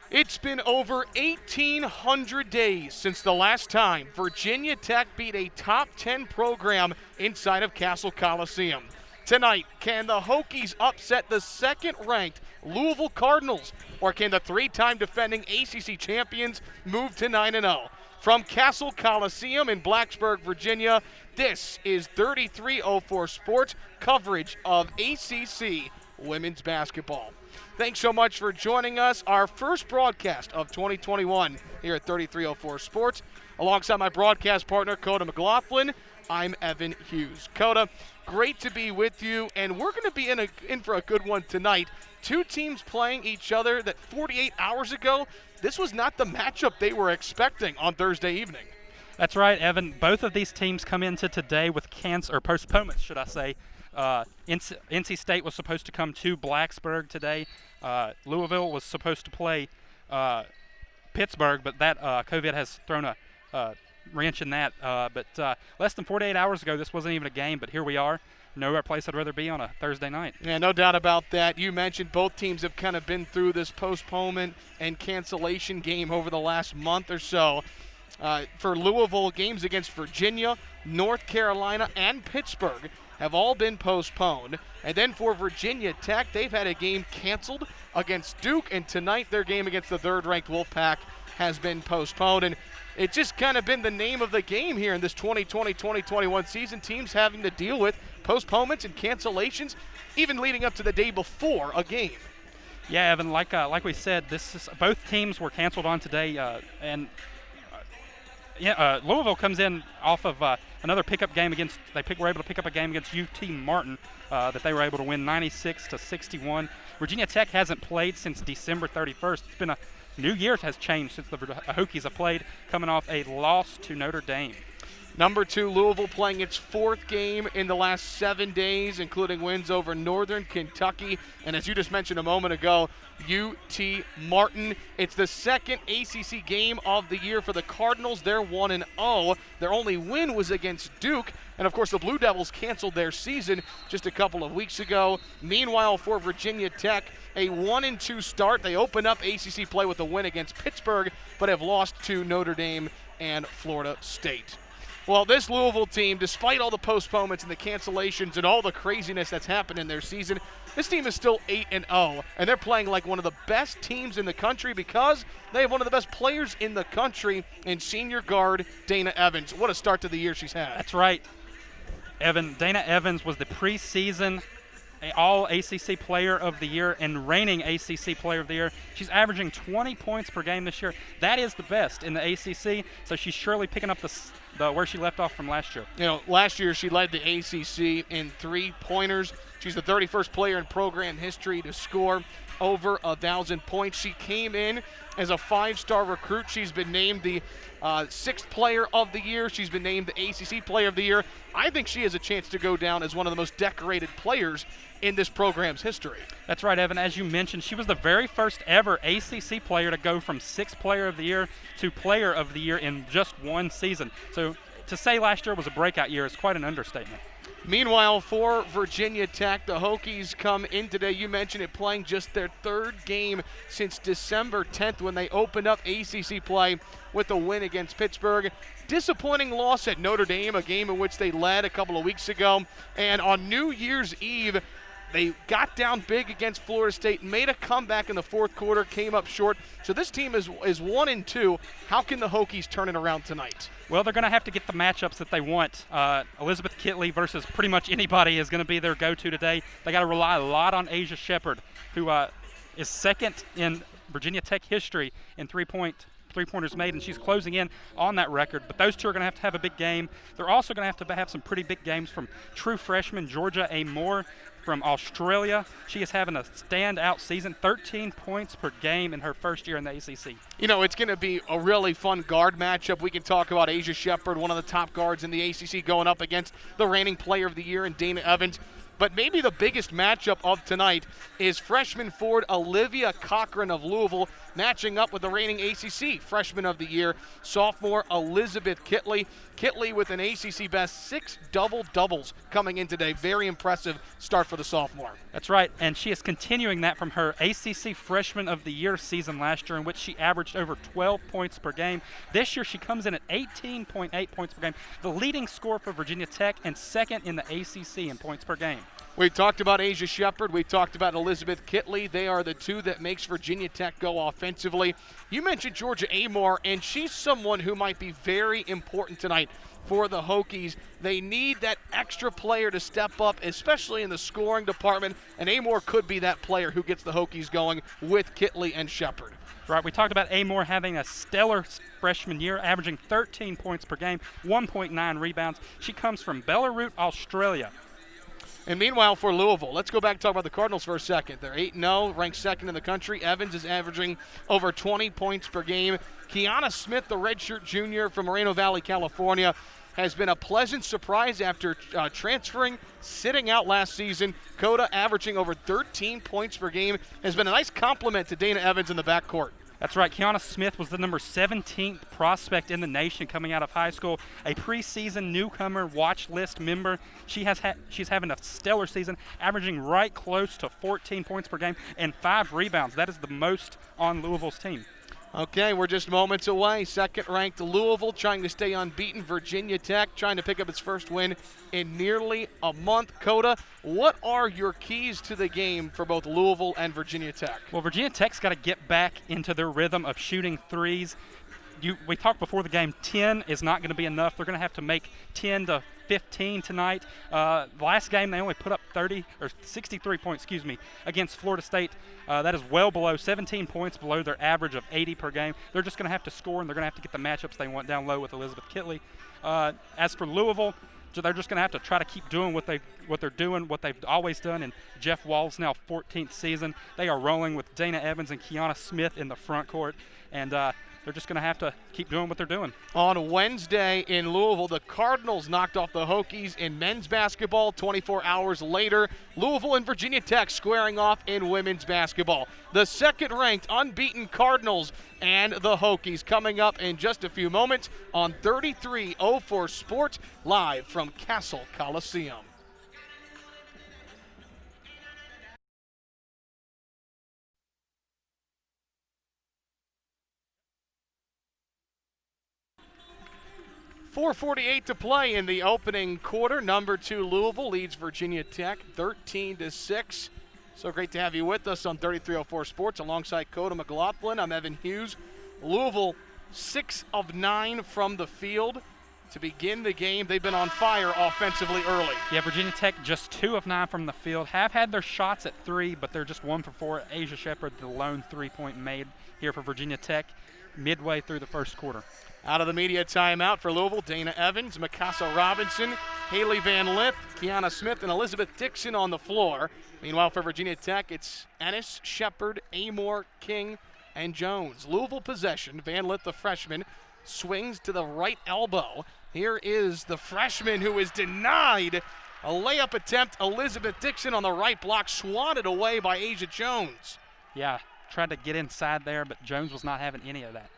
It's been over 1,800 days since the last time Virginia Tech beat a top 10 program inside of Castle Coliseum. Tonight, can the Hokies upset the second-ranked Louisville Cardinals, or can the three-time defending ACC champions move to 9-0? From Castle Coliseum in Blacksburg, Virginia, this is 3304 Sports coverage of ACC women's basketball. Thanks so much for joining us. Our first broadcast of 2021 here at 3304 Sports. Alongside my broadcast partner, Coda Laughlin, I'm Evan Hughes. Coda, great to be with you, and we're going to be in for a good one tonight. Two teams playing each other that 48 hours ago, this was not the matchup they were expecting on Thursday evening. That's right, Evan. Both of these teams come into today with postponements, should I say. NC State was supposed to come to Blacksburg today. Louisville was supposed to play Pittsburgh, but that COVID has thrown a wrench in that. But less than 48 hours ago, this wasn't even a game, but here we are. No place I'd rather be on a Thursday night. Yeah, no doubt about that. You mentioned both teams have kind of been through this postponement and cancellation game over the last month or so. For Louisville, games against Virginia, North Carolina, and Pittsburgh have all been postponed. And then for Virginia Tech, they've had a game canceled against Duke, and tonight their game against the third-ranked Wolfpack has been postponed. And it's just kind of been the name of the game here in this 2020-2021 season, teams having to deal with postponements and cancellations, even leading up to the day before a game. Yeah, Evan, like we said, both teams were canceled on today, Louisville comes in off of another pickup game were able to pick up a game against UT Martin that they were able to win 96-61. Virginia Tech hasn't played since December 31st. It's been New Year's has changed since the Hokies have played, coming off a loss to Notre Dame. Number 2, Louisville playing its fourth game in the last 7 days, including wins over Northern Kentucky. And as you just mentioned a moment ago, UT Martin. It's the second ACC game of the year for the Cardinals. They're 1-0. Their only win was against Duke. And, of course, the Blue Devils canceled their season just a couple of weeks ago. Meanwhile, for Virginia Tech, a 1-2 start. They open up ACC play with a win against Pittsburgh, but have lost to Notre Dame and Florida State. Well, this Louisville team, despite all the postponements and the cancellations and all the craziness that's happened in their season, this team is still 8-0, and they're playing like one of the best teams in the country because they have one of the best players in the country in senior guard Dana Evans. What a start to the year she's had. That's right, Evan. Dana Evans was the preseason All-ACC Player of the Year and reigning ACC Player of the Year. She's averaging 20 points per game this year. That is the best in the ACC, so she's surely picking up the where she left off from last year. You know, last year she led the ACC in three-pointers. She's the 31st player in program history to score over 1,000 points. She came in as a 5-star recruit. She's been named the 6th player of the year. She's been named the ACC player of the year. I think she has a chance to go down as one of the most decorated players in this program's history. That's right, Evan. As you mentioned, she was the very first ever ACC player to go from 6th player of the year to player of the year in just one season. So to say last year was a breakout year is quite an understatement. Meanwhile, for Virginia Tech, the Hokies come in today. You mentioned it, playing just their third game since December 10th when they opened up ACC play with a win against Pittsburgh. Disappointing loss at Notre Dame, a game in which they led a couple of weeks ago. And on New Year's Eve, they got down big against Florida State, made a comeback in the fourth quarter, came up short. So this team is 1-2. How can the Hokies turn it around tonight? Well, they're going to have to get the matchups that they want. Elizabeth Kitley versus pretty much anybody is going to be their go-to today. They got to rely a lot on Asia Shepard, who is second in Virginia Tech history in three-pointers made, and she's closing in on that record. But those two are going to have a big game. They're also going to have some pretty big games from true freshman Georgia A. Moore from Australia. She is having a standout season, 13 points per game in her first year in the ACC. You know, it's going to be a really fun guard matchup. We can talk about Asia Shepard, one of the top guards in the ACC, going up against the reigning player of the year in Dana Evans. But maybe the biggest matchup of tonight is freshman forward Olivia Cochran of Louisville matching up with the reigning ACC Freshman of the Year, sophomore Elizabeth Kitley. Kitley with an ACC best 6 double-doubles coming in today. Very impressive start for the sophomore. That's right, and she is continuing that from her ACC Freshman of the Year season last year, in which she averaged over 12 points per game. This year she comes in at 18.8 points per game, the leading scorer for Virginia Tech and second in the ACC in points per game. We talked about Asia Shepard. We talked about Elizabeth Kitley. They are the two that makes Virginia Tech go offensively. You mentioned Georgia Amor, and she's someone who might be very important tonight for the Hokies. They need that extra player to step up, especially in the scoring department, and Amor could be that player who gets the Hokies going with Kitley and Shepard. Right, we talked about Amor having a stellar freshman year, averaging 13 points per game, 1.9 rebounds. She comes from Belarus, Australia. And meanwhile, for Louisville, let's go back and talk about the Cardinals for a second. They're 8-0, ranked second in the country. Evans is averaging over 20 points per game. Keanu Smith, the redshirt junior from Moreno Valley, California, has been a pleasant surprise after transferring, sitting out last season. Coda averaging over 13 points per game has been a nice compliment to Dana Evans in the backcourt. That's right. Keanu Smith was the number 17th prospect in the nation coming out of high school, a preseason newcomer watch list member. She's having a stellar season, averaging right close to 14 points per game and 5 rebounds. That is the most on Louisville's team. Okay, we're just moments away. Second-ranked Louisville trying to stay unbeaten. Virginia Tech trying to pick up its first win in nearly a month. Coda, what are your keys to the game for both Louisville and Virginia Tech? Well, Virginia Tech's got to get back into their rhythm of shooting threes. We talked before the game, 10 is not going to be enough. They're going to have to make 10 to 15 tonight. Last game they only put up 63 points, against Florida State. That is well below, 17 points below their average of 80 per game. They're just going to have to score, and they're going to have to get the matchups they want down low with Elizabeth Kitley. As for Louisville, they're just going to have to try to keep doing what they're doing, what they've always done in Jeff Wall's now 14th season. They are rolling with Dana Evans and Keanu Smith in the front court, and they're just going to have to keep doing what they're doing. On Wednesday in Louisville, the Cardinals knocked off the Hokies in men's basketball. 24 hours later, Louisville and Virginia Tech squaring off in women's basketball. The second-ranked unbeaten Cardinals and the Hokies coming up in just a few moments on 3304 Sports, live from Castle Coliseum. .448 to play in the opening quarter. Number 2 Louisville leads Virginia Tech 13-6. So great to have you with us on 3304 Sports alongside Coda McLaughlin. I'm Evan Hughes. Louisville 6 of 9 from the field to begin the game. They've been on fire offensively early. Yeah, Virginia Tech just 2 of 9 from the field. Have had their shots at 3, but they're just 1 for 4. Asia Shepard, the lone 3-point made here for Virginia Tech midway through the first quarter. Out of the media timeout for Louisville, Dana Evans, Mikasa Robinson, Haley Van Lith, Keanu Smith, and Elizabeth Dixon on the floor. Meanwhile, for Virginia Tech, it's Ennis, Shepard, Amor, King, and Jones. Louisville possession. Van Lith, the freshman, swings to the right elbow. Here is the freshman who is denied a layup attempt. Elizabeth Dixon on the right block, swatted away by Asia Jones. Yeah, tried to get inside there, but Jones was not having any of that.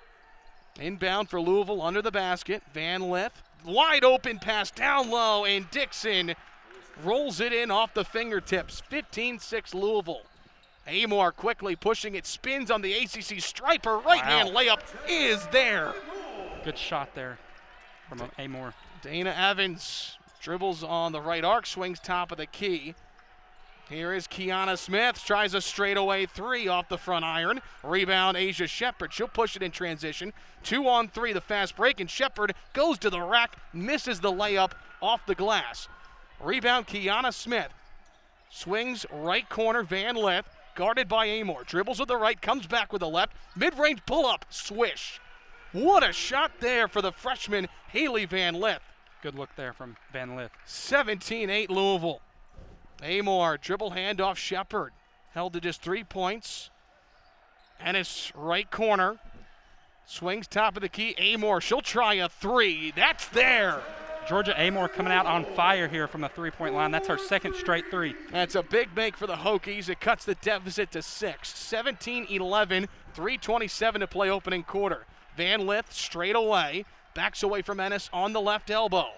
Inbound for Louisville under the basket. Van Lith, wide open pass down low, and Dixon rolls it in off the fingertips. 15-6 Louisville. Amor quickly pushing it, spins on the ACC striper. Right-hand layup is there. Good shot there from Amor. Dana Evans dribbles on the right arc, swings top of the key. Here is Keanu Smith, tries a straightaway 3 off the front iron. Rebound, Asia Shepard. She'll push it in transition. 2-on-3, the fast break, and Shepard goes to the rack, misses the layup off the glass. Rebound, Keanu Smith. Swings right corner, Van Lith, guarded by Amor. Dribbles with the right, comes back with the left. Mid-range pull-up, swish. What a shot there for the freshman, Haley Van Lith. Good look there from Van Lith. 17-8 Louisville. Amor, dribble handoff, Shepard. Held to just 3 points. Ennis, right corner. Swings top of the key, Amor. She'll try a 3. That's there. Georgia Amore coming out on fire here from the three-point line. That's her second straight three. That's a big make for the Hokies. It cuts the deficit to 6. 17-11, 3:27 to play opening quarter. Van Lith straight away, backs away from Ennis on the left elbow.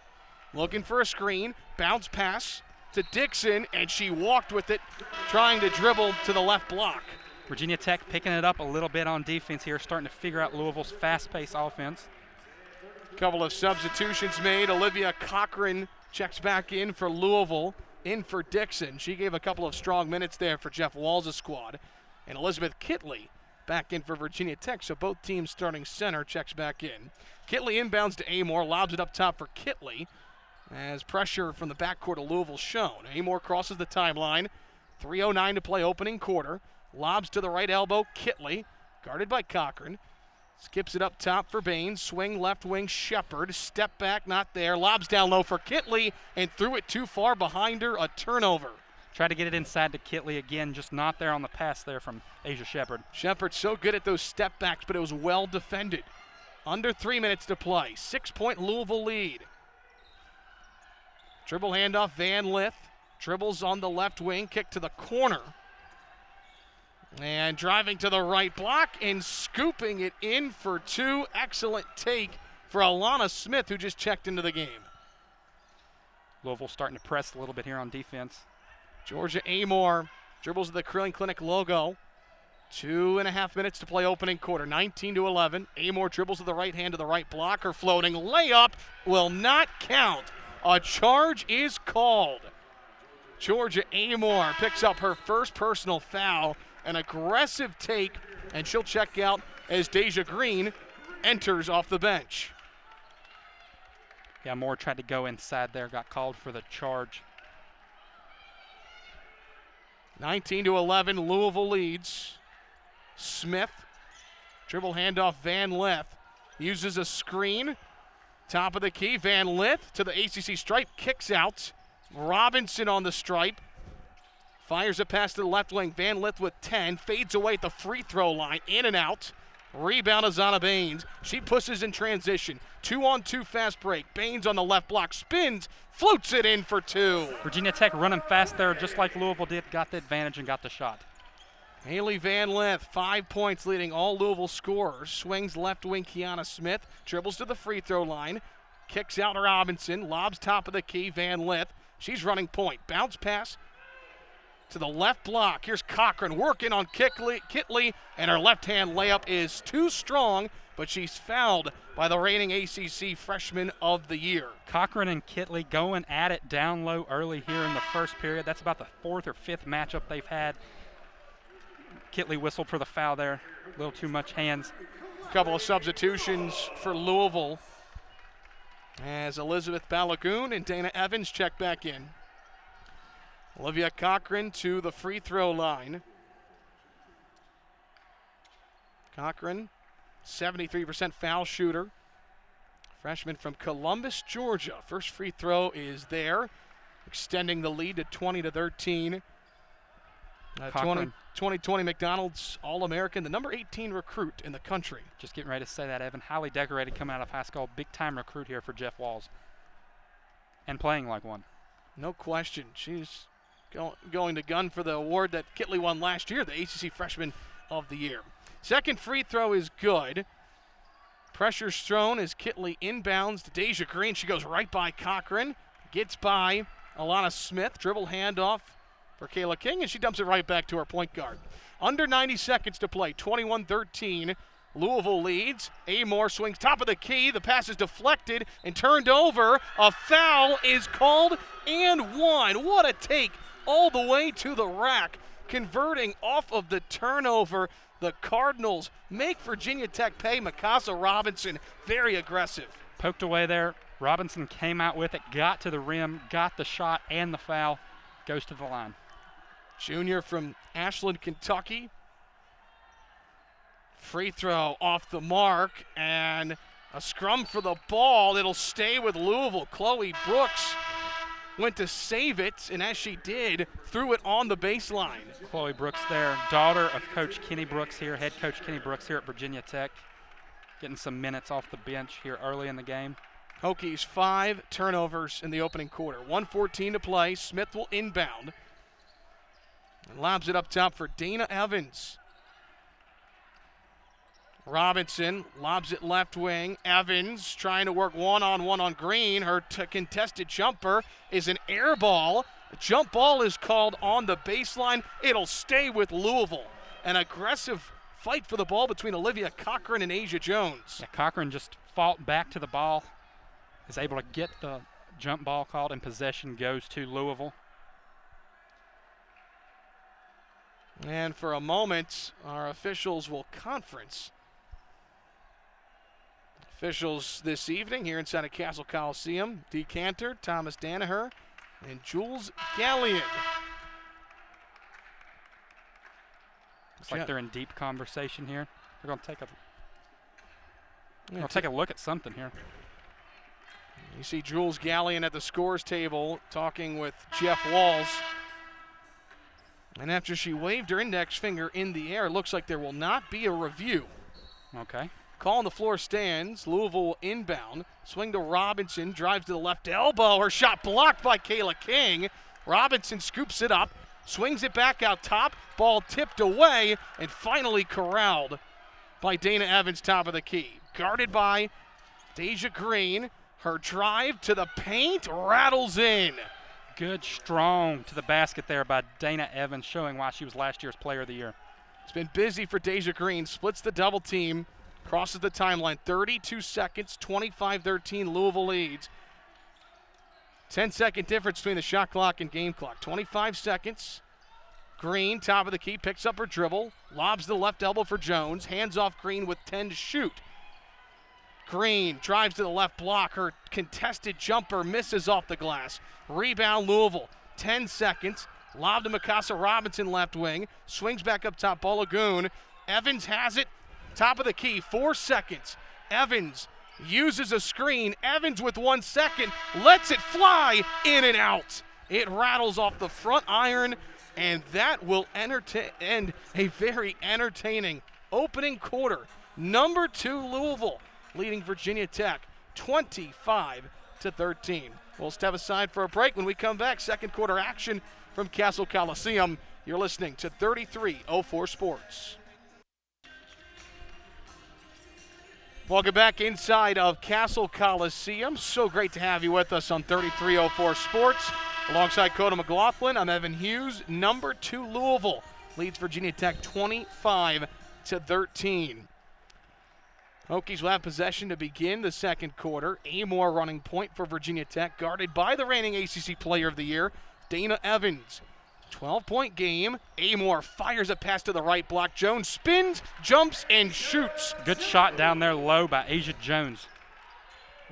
Looking for a screen, bounce pass to Dixon, and she walked with it, trying to dribble to the left block. Virginia Tech picking it up a little bit on defense here, starting to figure out Louisville's fast-paced offense. Couple of substitutions made. Olivia Cochran checks back in for Louisville, in for Dixon. She gave a couple of strong minutes there for Jeff Walls' squad. And Elizabeth Kitley back in for Virginia Tech, so both teams starting center checks back in. Kitley inbounds to Amore, lobs it up top for Kitley as pressure from the backcourt of Louisville shown. Amore crosses the timeline. 3:09 to play opening quarter. Lobs to the right elbow, Kitley, guarded by Cochran. Skips it up top for Baines. Swing left wing, Shepard. Step back, not there. Lobs down low for Kitley and threw it too far behind her. A turnover. Tried to get it inside to Kitley again, just not there on the pass there from Asia Shepard. Shepard's so good at those step backs, but it was well defended. Under 3 minutes to play. 6-point Louisville lead. Dribble handoff, Van Lith. Dribbles on the left wing, kick to the corner. And driving to the right block and scooping it in for 2. Excellent take for Alana Smith, who just checked into the game. Louisville starting to press a little bit here on defense. Georgia Amore dribbles the Curling Clinic logo. 2.5 minutes to play opening quarter. 19-11. Amore dribbles to the right hand to the right blocker. Floating layup will not count. A charge is called. Georgia Amore picks up her first personal foul. An aggressive take, and she'll check out as Deja Green enters off the bench. Yeah, Moore tried to go inside there, got called for the charge. 19-11, Louisville leads. Smith, dribble handoff, Van Lith. Uses a screen. Top of the key, Van Lith to the ACC stripe, kicks out. Robinson on the stripe. Fires it past to the left wing. Van Lith with 10. Fades away at the free throw line. In and out. Rebound Azana Baines. She pushes in transition. 2-on-2 fast break. Baines on the left block. Spins. Floats it in for 2. Virginia Tech running fast there just like Louisville did. Got the advantage and got the shot. Haley Van Lith, 5 points leading all Louisville scorers. Swings left wing Keanu Smith. Dribbles to the free throw line. Kicks out Robinson. Lobs top of the key. Van Lith. She's running point. Bounce pass to the left block. Here's Cochran working on Kitley, and her left-hand layup is too strong, but she's fouled by the reigning ACC Freshman of the Year. Cochran and Kitley going at it down low early here in the first period. That's about the 4th or 5th matchup they've had. Kitley whistled for the foul there. A little too much hands. A couple of substitutions for Louisville as Elizabeth Balagoon and Dana Evans check back in. Olivia Cochran to the free throw line. Cochran, 73% foul shooter. Freshman from Columbus, Georgia. First free throw is there, extending the lead to 20-13. 2020 McDonald's All-American, the number 18 recruit in the country. Just getting ready to say that, Evan. Highly decorated coming out of high school. Big-time recruit here for Jeff Walls. And playing like one. No question. She's going to gun for the award that Kitley won last year, the ACC Freshman of the Year. Second free throw is good. Pressure's thrown as Kitley inbounds to Deja Green. She goes right by Cochran, gets by Alana Smith, dribble handoff for Kayla King, and she dumps it right back to her point guard. Under 90 seconds to play, 21-13. Louisville leads. Amore swings top of the key. The pass is deflected and turned over. A foul is called and won. What a take all the way to the rack. Converting off of the turnover. The Cardinals make Virginia Tech pay. Mikasa Robinson, very aggressive. Poked away there. Robinson came out with it, got to the rim, got the shot and the foul. Goes to the line. Junior from Ashland, Kentucky. Free throw off the mark, and a scrum for the ball. It'll stay with Louisville. Chloe Brooks went to save it, and as she did, threw it on the baseline. Chloe Brooks there, daughter of Coach Kenny Brooks here, head coach Kenny Brooks here at Virginia Tech. Getting some minutes off the bench here early in the game. Hokies 5 turnovers in the opening quarter. 1:14 to play. Smith will inbound. And lobs it up top for Dana Evans. Robinson lobs it left wing. Evans trying to work one-on-one on Green. Her contested jumper is an air ball. The jump ball is called on the baseline. It'll stay with Louisville. An aggressive fight for the ball between Olivia Cochran and Asia Jones. Yeah, Cochran just fought back to the ball, is able to get the jump ball called, and possession goes to Louisville. And for a moment, our officials will conference. Officials this evening here inside of Castle Coliseum: Dee Cantor, Thomas Danaher, and Jules Gallion. Looks like they're in deep conversation here. They're going to take a look at something here. You see Jules Gallion at the scores table talking with Jeff Walls. And after she waved her index finger in the air, it looks like there will not be a review. Okay. Call on the floor stands. Louisville will inbound. Swing to Robinson. Drives to the left elbow. Her shot blocked by Kayla King. Robinson scoops it up. Swings it back out top. Ball tipped away and finally corralled by Dana Evans, top of the key. Guarded by Deja Green. Her drive to the paint rattles in. Good, strong to the basket there by Dana Evans, showing why she was last year's Player of the Year. It's been busy for Deja Green. Splits the double team. Crosses the timeline. 32 seconds, 25-13. Louisville leads. 10-second difference between the shot clock and game clock. 25 seconds. Green, top of the key, picks up her dribble. Lobs the left elbow for Jones. Hands off Green with 10 to shoot. Green drives to the left block. Her contested jumper misses off the glass. Rebound Louisville. 10 seconds. Lob to Mikasa Robinson, left wing. Swings back up top, Balagoon. Evans has it. Top of the key, 4 seconds. Evans uses a screen. Evans with 1 second. Lets it fly in and out. It rattles off the front iron, and that will end a very entertaining opening quarter. Number 2 Louisville leading Virginia Tech 25-13. We'll step aside for a break. When we come back, second quarter action from Castle Coliseum. You're listening to 3304 Sports. Welcome back inside of Castle Coliseum. So great to have you with us on 3304 Sports. Alongside Coda McLaughlin, I'm Evan Hughes. Number 2 Louisville leads Virginia Tech 25-13. Hokies will have possession to begin the second quarter. Amor running point for Virginia Tech, guarded by the reigning ACC Player of the Year, Dana Evans. 12-point game. Amor fires a pass to the right block. Jones spins, jumps, and shoots. Good shot down there low by Asia Jones.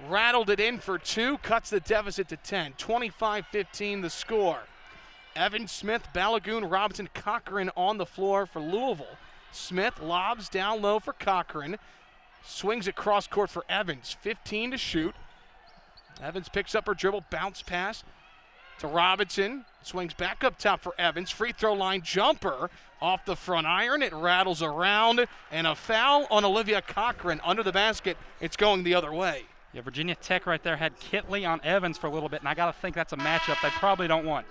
Rattled it in for 2, cuts the deficit to 10. 25-15 the score. Evans, Smith, Balagoon, Robinson, Cochran on the floor for Louisville. Smith lobs down low for Cochran. Swings it cross court for Evans. 15 to shoot. Evans picks up her dribble, bounce pass to Robinson. Swings back up top for Evans. Free throw line jumper off the front iron. It rattles around, and a foul on Olivia Cochran under the basket. It's going the other way. Yeah, Virginia Tech right there had Kitley on Evans for a little bit, and I got to think that's a matchup they probably don't want.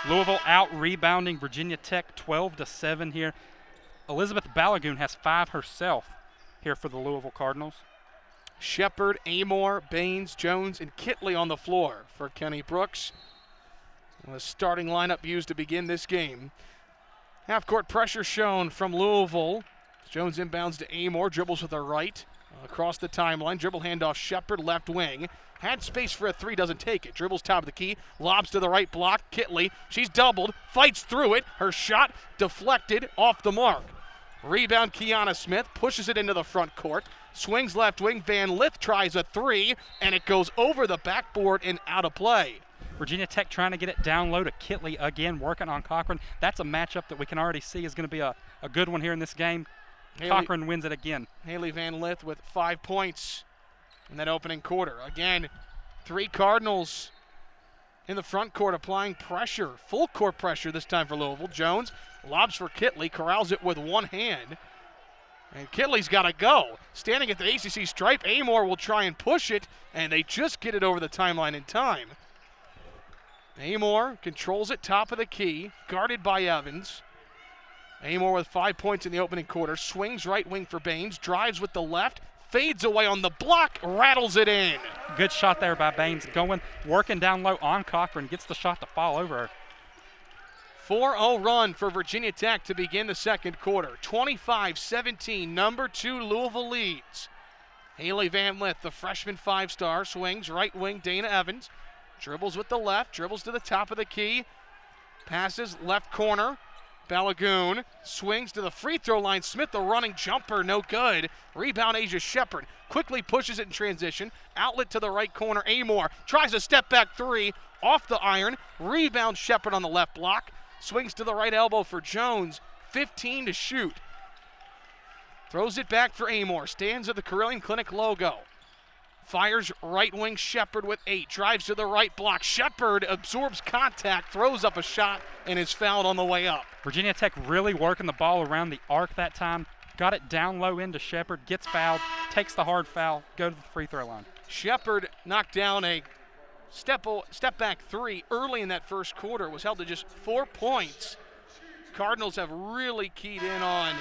Louisville out rebounding Virginia Tech 12-7 here. Elizabeth Balagoon has 5 herself here for the Louisville Cardinals. Shepard, Amor, Baines, Jones, and Kitley on the floor for Kenny Brooks. The starting lineup used to begin this game. Half-court pressure shown from Louisville. Jones inbounds to Amor, dribbles with her right. Across the timeline, dribble handoff, Shepard, left wing. Had space for a 3, doesn't take it. Dribbles top of the key, lobs to the right block. Kitley, she's doubled, fights through it. Her shot deflected, off the mark. Rebound, Keanu Smith pushes it into the front court. Swings left wing, Van Lith tries a 3, and it goes over the backboard and out of play. Virginia Tech trying to get it down low to Kitley again, working on Cochran. That's a matchup that we can already see is going to be a good one here in this game. Cochran wins it again. Haley Van Lith with 5 points in that opening quarter. Again, 3 Cardinals in the front court applying pressure, full court pressure this time for Louisville. Jones lobs for Kitley, corrals it with one hand. And Kitley's got to go. Standing at the ACC stripe, Amor will try and push it, and they just get it over the timeline in time. Amor controls it, top of the key, guarded by Evans. Amor with 5 points in the opening quarter, swings right wing for Baines, drives with the left, fades away on the block, rattles it in. Good shot there by Baines, working down low on Cochran, gets the shot to fall over her. 4-0 run for Virginia Tech to begin the second quarter. 25-17, number 2 Louisville leads. Haley Van Lith, the freshman 5-star, swings right wing Dana Evans. Dribbles with the left, dribbles to the top of the key. Passes left corner. Balagoon swings to the free throw line. Smith, the running jumper, no good. Rebound Asia Shepard. Quickly pushes it in transition. Outlet to the right corner. Amor tries a step back three. Off the iron. Rebound Shepard on the left block. Swings to the right elbow for Jones. 15 to shoot. Throws it back for Amor. Stands at the Carilion Clinic logo. Fires right wing Shepard with 8. Drives to the right block. Shepard absorbs contact, throws up a shot, and is fouled on the way up. Virginia Tech really working the ball around the arc that time. Got it down low into Shepard, gets fouled, takes the hard foul, go to the free throw line. Shepard knocked down a step back three early in that first quarter. Was held to just 4 points. Cardinals have really keyed in on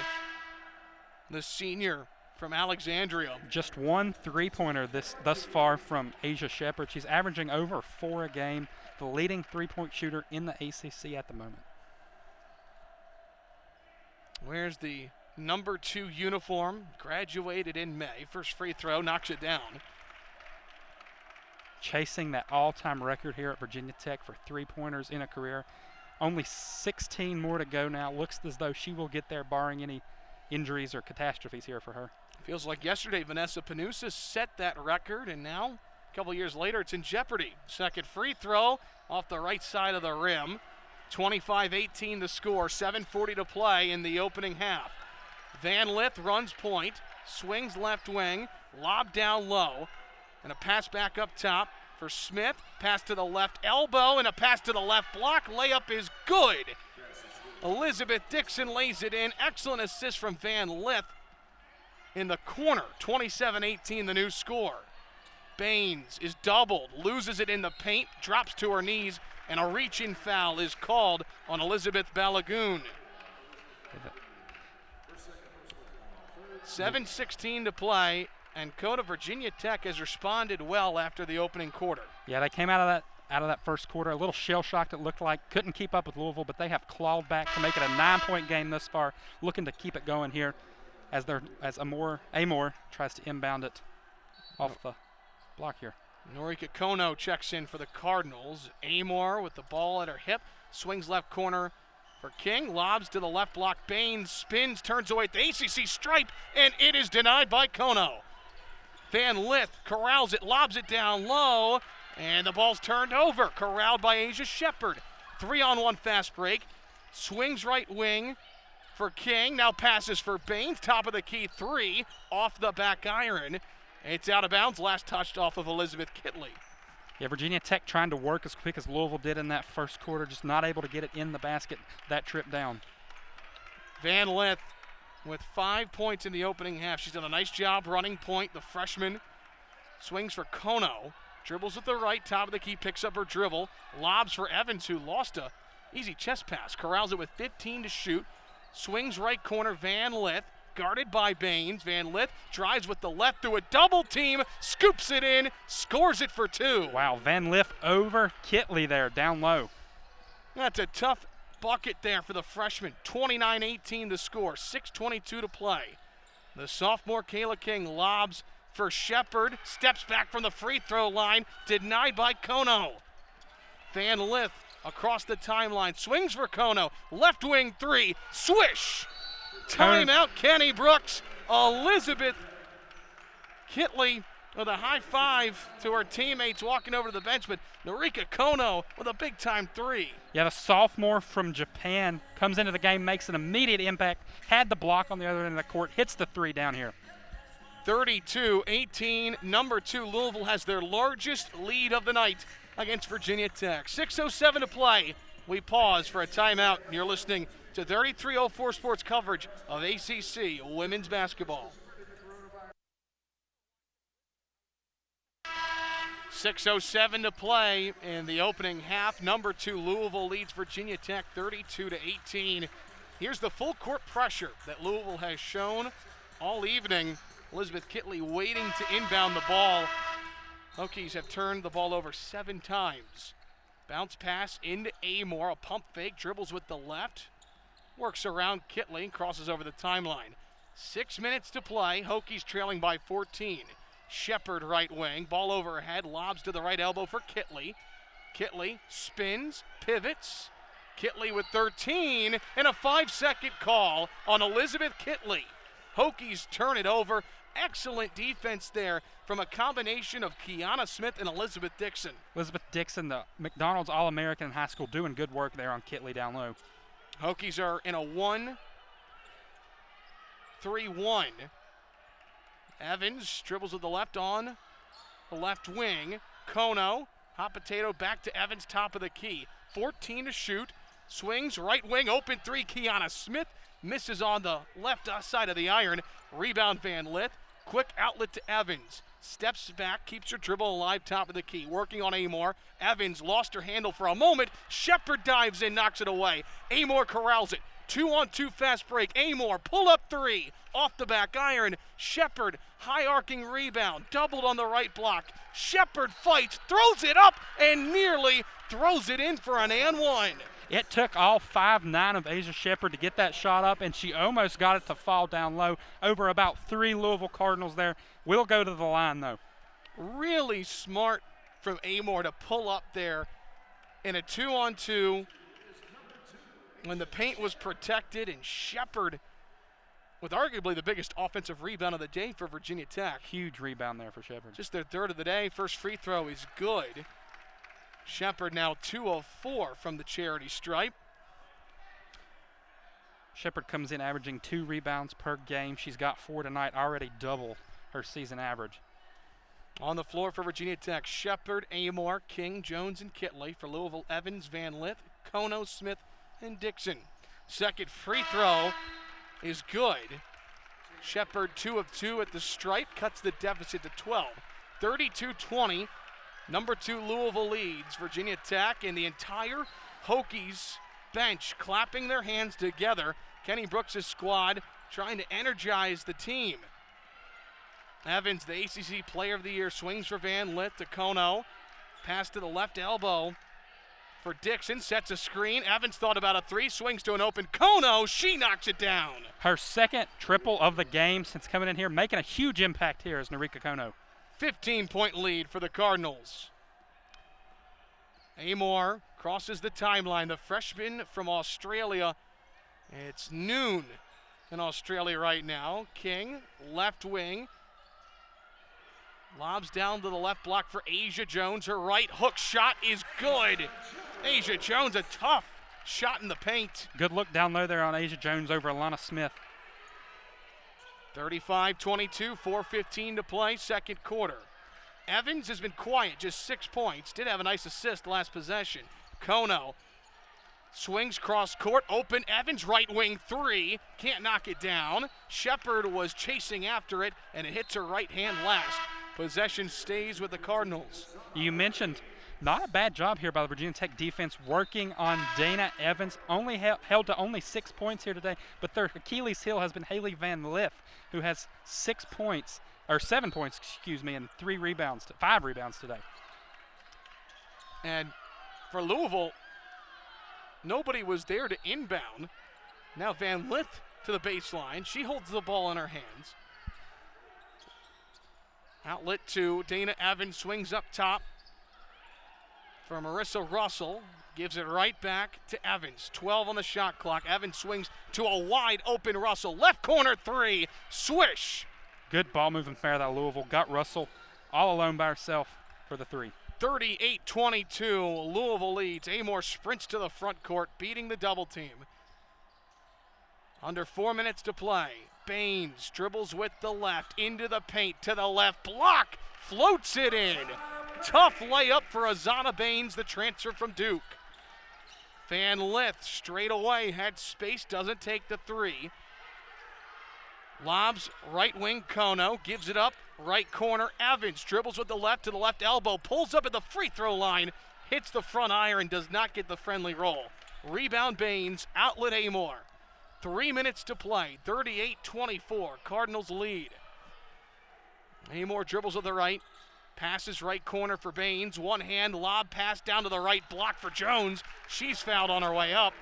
the senior from Alexandria. Just 1 3-pointer thus far from Asia Shepard. She's averaging over 4 a game, the leading 3-point shooter in the ACC at the moment. Where's the number 2 uniform? Graduated in May. First free throw, knocks it down. Chasing that all-time record here at Virginia Tech for 3-pointers in a career. Only 16 more to go now. Looks as though she will get there barring any injuries or catastrophes here for her. Feels like yesterday Vanessa Panousis set that record, and now, a couple years later, it's in jeopardy. Second free throw off the right side of the rim. 25-18 the score, 7:40 to play in the opening half. Van Lith runs point, swings left wing, lob down low, and a pass back up top for Smith. Pass to the left elbow and a pass to the left block. Layup is good. Elizabeth Dixon lays it in. Excellent assist from Van Lith in the corner. 27-18 the new score. Baines is doubled, loses it in the paint, drops to her knees, and a reach-in foul is called on Elizabeth Balagoon. 7:16 to play, and Coda Virginia Tech has responded well after the opening quarter. Yeah, they came out of that first quarter a little shell-shocked, it looked like. Couldn't keep up with Louisville, but they have clawed back to make it a 9-point game thus far, looking to keep it going here as Amor tries to inbound it off the block here. Norika Kono checks in for the Cardinals. Amor with the ball at her hip, swings left corner for King, lobs to the left block. Baines spins, turns away at the ACC stripe, and it is denied by Kono. Van Lith corrals it, lobs it down low, and the ball's turned over. Corralled by Asia Shepard. 3-on-1 fast break. Swings right wing for King. Now passes for Baines. Top of the key three off the back iron. It's out of bounds. Last touched off of Elizabeth Kitley. Yeah, Virginia Tech trying to work as quick as Louisville did in that first quarter. Just not able to get it in the basket that trip down. Van Lith with 5 points in the opening half. She's done a nice job running point. The freshman swings for Kono. Dribbles with the right, top of the key, picks up her dribble. Lobs for Evans, who lost a easy chest pass. Corrals it with 15 to shoot. Swings right corner, Van Lith. Guarded by Baines. Van Lith drives with the left through a double team. Scoops it in, scores it for 2. Wow, Van Lith over Kitley there, down low. That's a tough bucket there for the freshman. 29-18 the score, 6:22 to play. The sophomore Kayla King lobs for Shepard, steps back from the free throw line, denied by Kono. Van Lith across the timeline, swings for Kono, left wing three, swish! Timeout, Kenny Brooks. Elizabeth Kitley with a high five to her teammates walking over to the bench, but Norika Kono with a big time three. Yeah, the sophomore from Japan comes into the game, makes an immediate impact, had the block on the other end of the court, hits the three down here. 32-18, number 2 Louisville has their largest lead of the night against Virginia Tech. 6:07 to play. We pause for a timeout. You're listening to 3304 Sports coverage of ACC women's basketball. 6:07 to play in the opening half. Number 2 Louisville leads Virginia Tech 32-18. Here's the full court pressure that Louisville has shown all evening. Elizabeth Kitley waiting to inbound the ball. Hokies have turned the ball over 7 times. Bounce pass into Amore, a pump fake, dribbles with the left, works around Kitley and crosses over the timeline. 6 minutes to play, Hokies trailing by 14. Shepard right wing, ball overhead, lobs to the right elbow for Kitley. Kitley spins, pivots. Kitley with 13 and a 5-second call on Elizabeth Kitley. Hokies turn it over. Excellent defense there from a combination of Keanu Smith and Elizabeth Dixon. Elizabeth Dixon, the McDonald's All-American in high school, doing good work there on Kitley down low. Hokies are in a 1-3-1. Evans dribbles with the left on the left wing. Kono, hot potato back to Evans, top of the key. 14 to shoot. Swings, right wing, open 3. Keanu Smith misses on the left side of the iron. Rebound Van Lith. Quick outlet to Evans. Steps back, keeps her dribble alive, top of the key. Working on Amore. Evans lost her handle for a moment. Shepard dives in, knocks it away. Amore corrals it. 2-on-2 fast break. Amore, pull up 3. Off the back iron. Shepard, high arcing rebound. Doubled on the right block. Shepard fights, throws it up, and nearly throws it in for an and one. It took all 5'9" of Asia Shepard to get that shot up, and she almost got it to fall down low over about 3 Louisville Cardinals there. Will go to the line, though. Really smart from Amore to pull up there in a 2-on-2 when the paint was protected, and Shepard with arguably the biggest offensive rebound of the day for Virginia Tech. Huge rebound there for Shepard. Just their 3rd of the day. First free throw is good. Shepard now 2 of 4 from the charity stripe. Shepard comes in averaging 2 rebounds per game. She's got 4 tonight, already double her season average. On the floor for Virginia Tech, Shepard, Amore, King, Jones, and Kitley. For Louisville, Evans, Van Lith, Kono, Smith, and Dixon. Second free throw is good. Shepard 2 of 2 at the stripe, cuts the deficit to 12. 32-20. Number 2 Louisville leads Virginia Tech, and the entire Hokies bench clapping their hands together. Kenny Brooks' squad trying to energize the team. Evans, the ACC Player of the Year, swings for Van Lith to Kono. Pass to the left elbow for Dixon, sets a screen. Evans thought about a 3, swings to an open Kono. She knocks it down. Her second triple of the game since coming in here, making a huge impact here is Narika Kono. 15-point lead for the Cardinals. Amore crosses the timeline. The freshman from Australia. It's noon in Australia right now. King, left wing. Lobs down to the left block for Asia Jones. Her right hook shot is good. Asia Jones, a tough shot in the paint. Good look down low there on Asia Jones over Alana Smith. 35-22, 4:15 to play, second quarter. Evans has been quiet, just 6 points. Did have a nice assist last possession. Kono swings cross court, open Evans, right wing 3. Can't knock it down. Shepard was chasing after it, and it hits her right hand last. Possession stays with the Cardinals. You mentioned not a bad job here by the Virginia Tech defense working on Dana Evans. Only held to only 6 points here today, but their Achilles heel has been Haley Van Lith, who has 7 points, and 5 rebounds today. And for Louisville, nobody was there to inbound. Now Van Lith to the baseline. She holds the ball in her hands. Outlet to Dana Evans, swings up top for Marissa Russell. Gives it right back to Evans. 12 on the shot clock. Evans swings to a wide open Russell. Left corner 3. Swish. Good ball movement there that Louisville. Got Russell all alone by herself for the 3. 38-22. Louisville leads. Amore sprints to the front court, beating the double team. Under 4 minutes to play. Baines dribbles with the left into the paint to the left block. Floats it in. Tough layup for Azana Baines, the transfer from Duke. Van Lith straight away, had space, doesn't take the three. Lobs right wing, Kono gives it up, right corner, Evans dribbles with the left to the left elbow, pulls up at the free throw line, hits the front iron, does not get the friendly roll. Rebound Baines, outlet Amor. 3 minutes to play, 38-24, Cardinals lead. Amor dribbles with the right, passes right corner for Baines, one hand lob pass down to the right, block for Jones. She's fouled on her way up.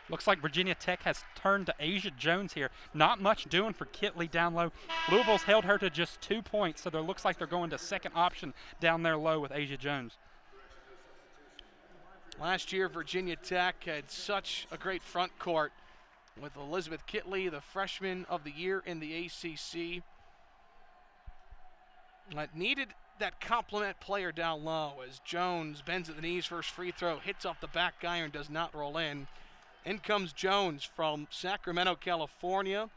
Looks like Virginia Tech has turned to Asia Jones here. Not much doing for Kitley down low. Louisville's held her to just 2 points, so it looks like they're going to second option down there low with Asia Jones. Last year, Virginia Tech had such a great front court with Elizabeth Kitley, the freshman of the year in the ACC. Needed that complement player down low as Jones bends at the knees, first free throw, hits off the back iron, does not roll in. In comes Jones from Sacramento, California,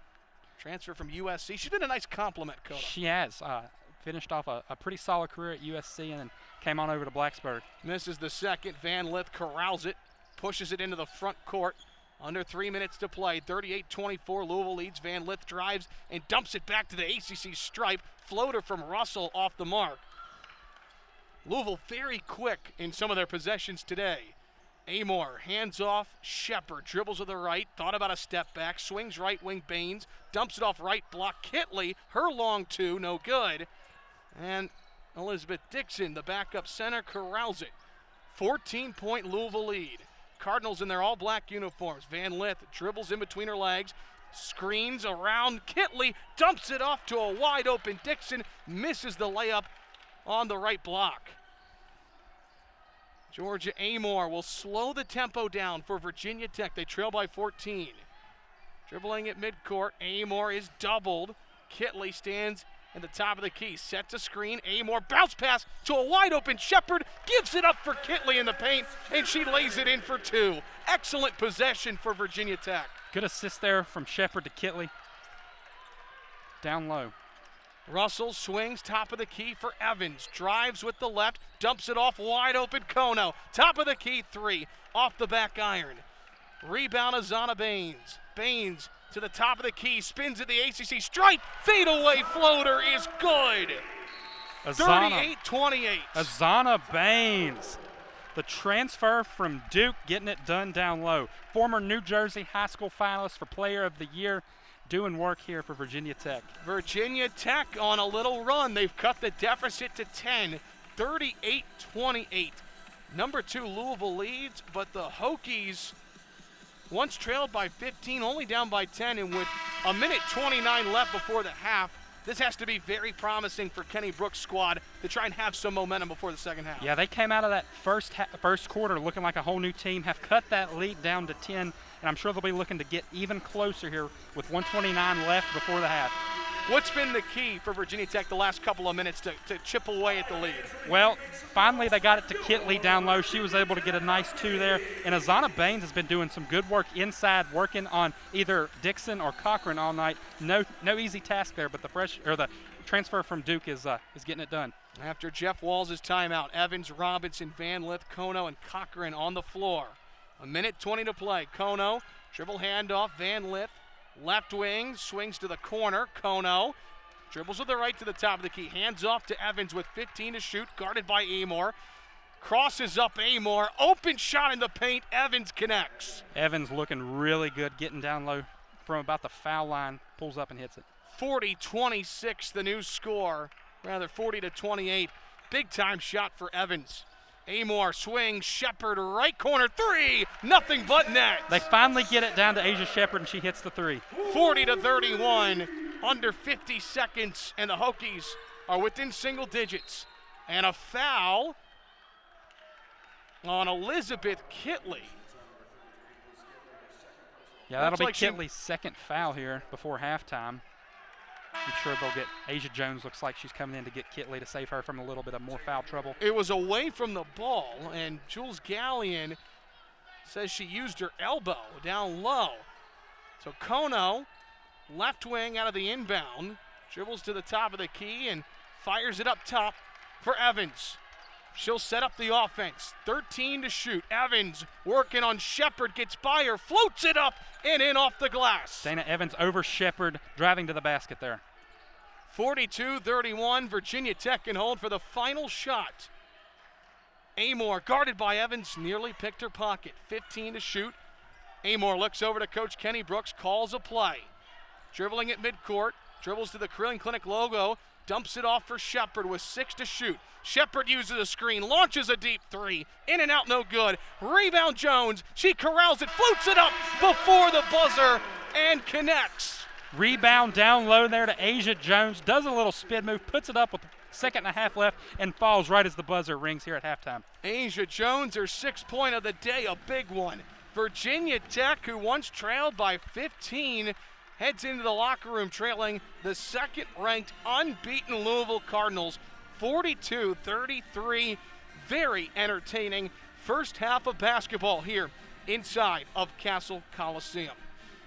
transfer from USC. She's been a nice compliment, Coda. She has. Finished off a pretty solid career at USC and then came on over to Blacksburg. Misses the second. Van Lith corrals it, pushes it into the front court. Under 3 minutes to play, 38-24, Louisville leads. Van Lith drives and dumps it back to the ACC stripe. Floater from Russell off the mark. Louisville very quick in some of their possessions today. Amor, hands off, Shepard, dribbles with the right, thought about a step back, swings right wing Baines, dumps it off right block, Kitley, her long two, no good. And Elizabeth Dixon, the backup center, corrals it. 14-point Louisville lead. Cardinals in their all-black uniforms. Van Lith dribbles in between her legs, screens around Kitley, dumps it off to a wide-open Dixon, misses the layup on the right block. Georgia Amor will slow the tempo down for Virginia Tech. They trail by 14. Dribbling at midcourt, Amor is doubled. Kitley stands at the top of the key, sets a screen. Amor bounce pass to a wide open Shepard, gives it up for Kitley in the paint, and she lays it in for two. Excellent possession for Virginia Tech. Good assist there from Shepard to Kitley. Down low. Russell swings top of the key for Evans, drives with the left, dumps it off wide open Kono. Top of the key three, off the back iron. Rebound Azana Baines. Baines to the top of the key, spins at the ACC stripe, fadeaway floater is good. 38-28. Azana Baines, the transfer from Duke, getting it done down low. Former New Jersey high school finalist for Player of the Year, doing work here for Virginia Tech. Virginia Tech on a little run. They've cut the deficit to 10, 38-28. Number 2 Louisville leads, but the Hokies once trailed by 15, only down by 10, and with a minute 29 left before the half, this has to be very promising for Kenny Brooks' squad to try and have some momentum before the second half. Yeah, they came out of that first quarter looking like a whole new team, have cut that lead down to 10, and I'm sure they'll be looking to get even closer here with 1:29 left before the half. What's been the key for Virginia Tech the last couple of minutes to chip away at the lead? Well, finally they got it to Kitley down low. She was able to get a nice two there. And Azana Baines has been doing some good work inside, working on either Dixon or Cochran all night. No easy task there, but the transfer from Duke is getting it done. After Jeff Walls' timeout, Evans, Robinson, Van Lith, Kono, and Cochran on the floor. A minute 20 to play. Kono, dribble handoff, Van Lith. Left wing, swings to the corner, Kono. Dribbles with the right to the top of the key. Hands off to Evans with 15 to shoot, guarded by Amor. Crosses up Amor, open shot in the paint, Evans connects. Evans looking really good, getting down low from about the foul line, pulls up and hits it. 40-26 the new score, rather 40-28. Big time shot for Evans. Amor swings, Shepard right corner, three, nothing but net. They finally get it down to Asia Shepard, and she hits the three. 40-31, under 50 seconds, and the Hokies are within single digits. And a foul on Elizabeth Kitley. Yeah, that'll be Kitley's second foul here before halftime. I'm sure they'll get Asia Jones. Looks like she's coming in to get Kitley to save her from a little bit of more foul trouble. It was away from the ball, and Jules Gallion says she used her elbow down low. So Kono, left wing out of the inbound, dribbles to the top of the key and fires it up top for Evans. She'll set up the offense. 13 to shoot. Evans working on Shepard, gets by her, floats it up and in off the glass. Dana Evans over Shepard, driving to the basket there. 42-31, Virginia Tech can hold for the final shot. Amor, guarded by Evans, nearly picked her pocket. 15 to shoot. Amor looks over to Coach Kenny Brooks, calls a play. Dribbling at midcourt, dribbles to the Curling Clinic logo, dumps it off for Shepard with 6 to shoot. Shepard uses a screen, launches a deep three, in and out, no good. Rebound Jones, she corrals it, floats it up before the buzzer, and connects. Rebound down low there to Asia Jones, does a little spin move, puts it up with a second and a half left, and falls right as the buzzer rings here at halftime. Asia Jones, her 6th point of the day, a big one. Virginia Tech, who once trailed by 15, heads into the locker room trailing the second-ranked unbeaten Louisville Cardinals, 42-33. Very entertaining first half of basketball here inside of Castle Coliseum.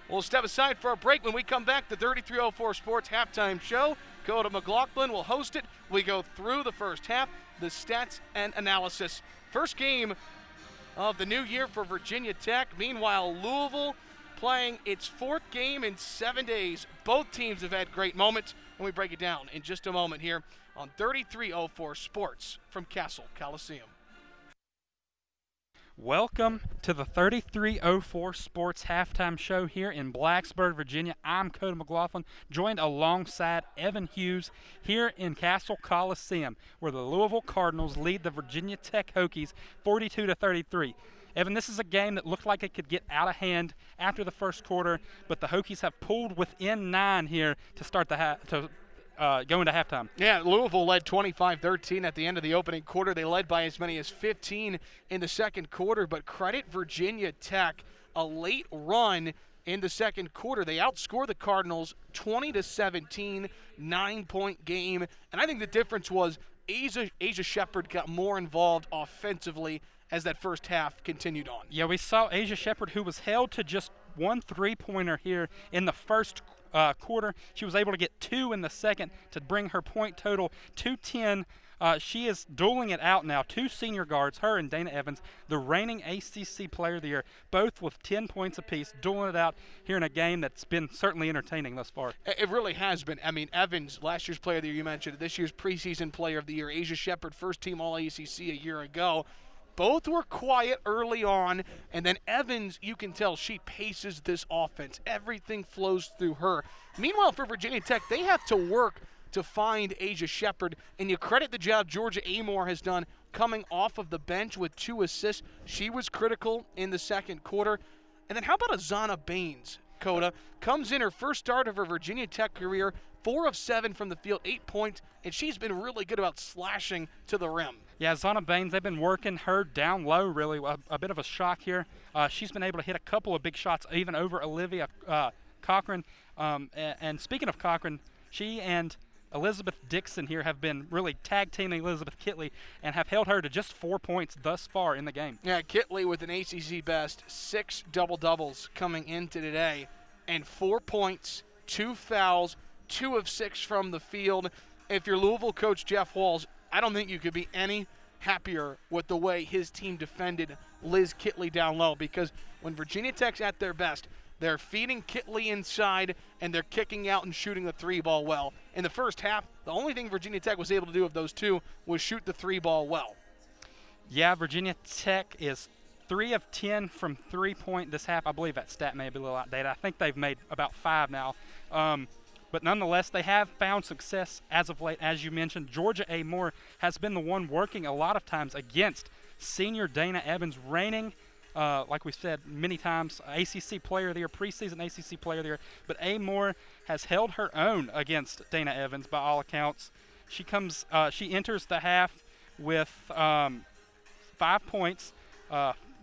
We'll step aside for a break. When we come back, the 3304 Sports Halftime Show. Coda McLaughlin will host it. We go through the first half, the stats and analysis. First game of the new year for Virginia Tech. Meanwhile, Louisville playing its 4th game in 7 days. Both teams have had great moments, and we break it down in just a moment here on 3304 Sports from Castle Coliseum. Welcome to the 3304 Sports Halftime Show here in Blacksburg, Virginia. I'm Coda McLaughlin, joined alongside Evan Hughes here in Castle Coliseum, where the Louisville Cardinals lead the Virginia Tech Hokies 42-33. Evan, this is a game that looked like it could get out of hand after the first quarter, but the Hokies have pulled within 9 here to start the go into halftime. Yeah, Louisville led 25-13 at the end of the opening quarter. They led by as many as 15 in the second quarter, but credit Virginia Tech, a late run in the second quarter. They outscored the Cardinals 20-17, 9-point game, and I think the difference was Asia Shepard got more involved offensively as that first half continued on. Yeah, we saw Asia Shepard, who was held to just 1 3-pointer here in the first quarter. She was able to get 2 in the second to bring her point total to 10. She is dueling it out now. 2 senior guards, her and Dana Evans, the reigning ACC Player of the Year, both with 10 points apiece, dueling it out here in a game that's been certainly entertaining thus far. It really has been. I mean, Evans, last year's Player of the Year, you mentioned, this year's preseason Player of the Year. Asia Shepard, first-team All-ACC a year ago. Both were quiet early on, and then Evans, you can tell she paces this offense. Everything flows through her. Meanwhile, for Virginia Tech, they have to work to find Asia Shepard, and you credit the job Georgia Amor has done coming off of the bench with 2 assists. She was critical in the second quarter. And then how about Azana Baines, Coda? Comes in her first start of her Virginia Tech career, 4 of 7 from the field, 8 points, and she's been really good about slashing to the rim. Yeah, Azana Baines, they've been working her down low, really. A bit of a shock here. She's been able to hit a couple of big shots, even over Olivia Cochran. And speaking of Cochran, she and Elizabeth Dixon here have been really tag-teaming Elizabeth Kitley and have held her to just 4 points thus far in the game. Yeah, Kitley with an ACC best, 6 double-doubles coming into today, and 4 points, 2 fouls, 2 of 6 from the field. If you're Louisville coach Jeff Walls, I don't think you could be any happier with the way his team defended Liz Kitley down low, because when Virginia Tech's at their best, they're feeding Kitley inside and they're kicking out and shooting the 3-ball well. In the first half, the only thing Virginia Tech was able to do of those 2 was shoot the 3-ball well. Yeah, Virginia Tech is 3 of 10 from 3-point this half. I believe that stat may be a little outdated. I think they've made about 5 now. But nonetheless, they have found success as of late. As you mentioned, Georgia Amor has been the one working a lot of times against senior Dana Evans, reigning, like we said many times, ACC Player of the Year, preseason ACC Player of the Year. But Amor has held her own against Dana Evans by all accounts. She enters the half with 5 points,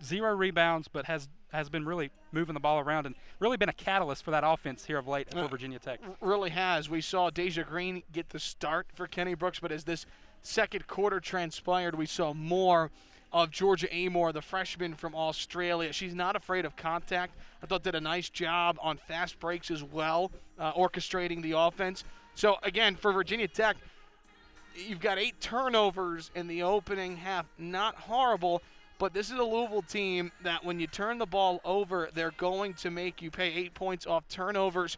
0 rebounds, but has been really moving the ball around and really been a catalyst for that offense here of late for Virginia Tech. Really has. We saw Deja Green get the start for Kenny Brooks, but as this second quarter transpired, we saw more of Georgia Amor, the freshman from Australia. She's not afraid of contact. I thought did a nice job on fast breaks as well, orchestrating the offense. So, again, for Virginia Tech, you've got 8 turnovers in the opening half. Not horrible, but this is a Louisville team that when you turn the ball over, they're going to make you pay 8 points off turnovers.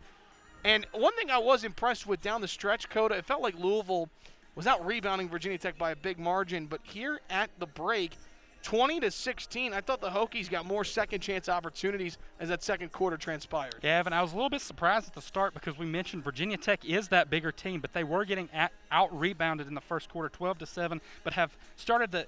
And one thing I was impressed with down the stretch, Coda, it felt like Louisville was out rebounding Virginia Tech by a big margin, but here at the break, 20-16, I thought the Hokies got more second chance opportunities as that second quarter transpired. Yeah, Evan, I was a little bit surprised at the start because we mentioned Virginia Tech is that bigger team, but they were getting out rebounded in the first quarter, 12-7, but have started to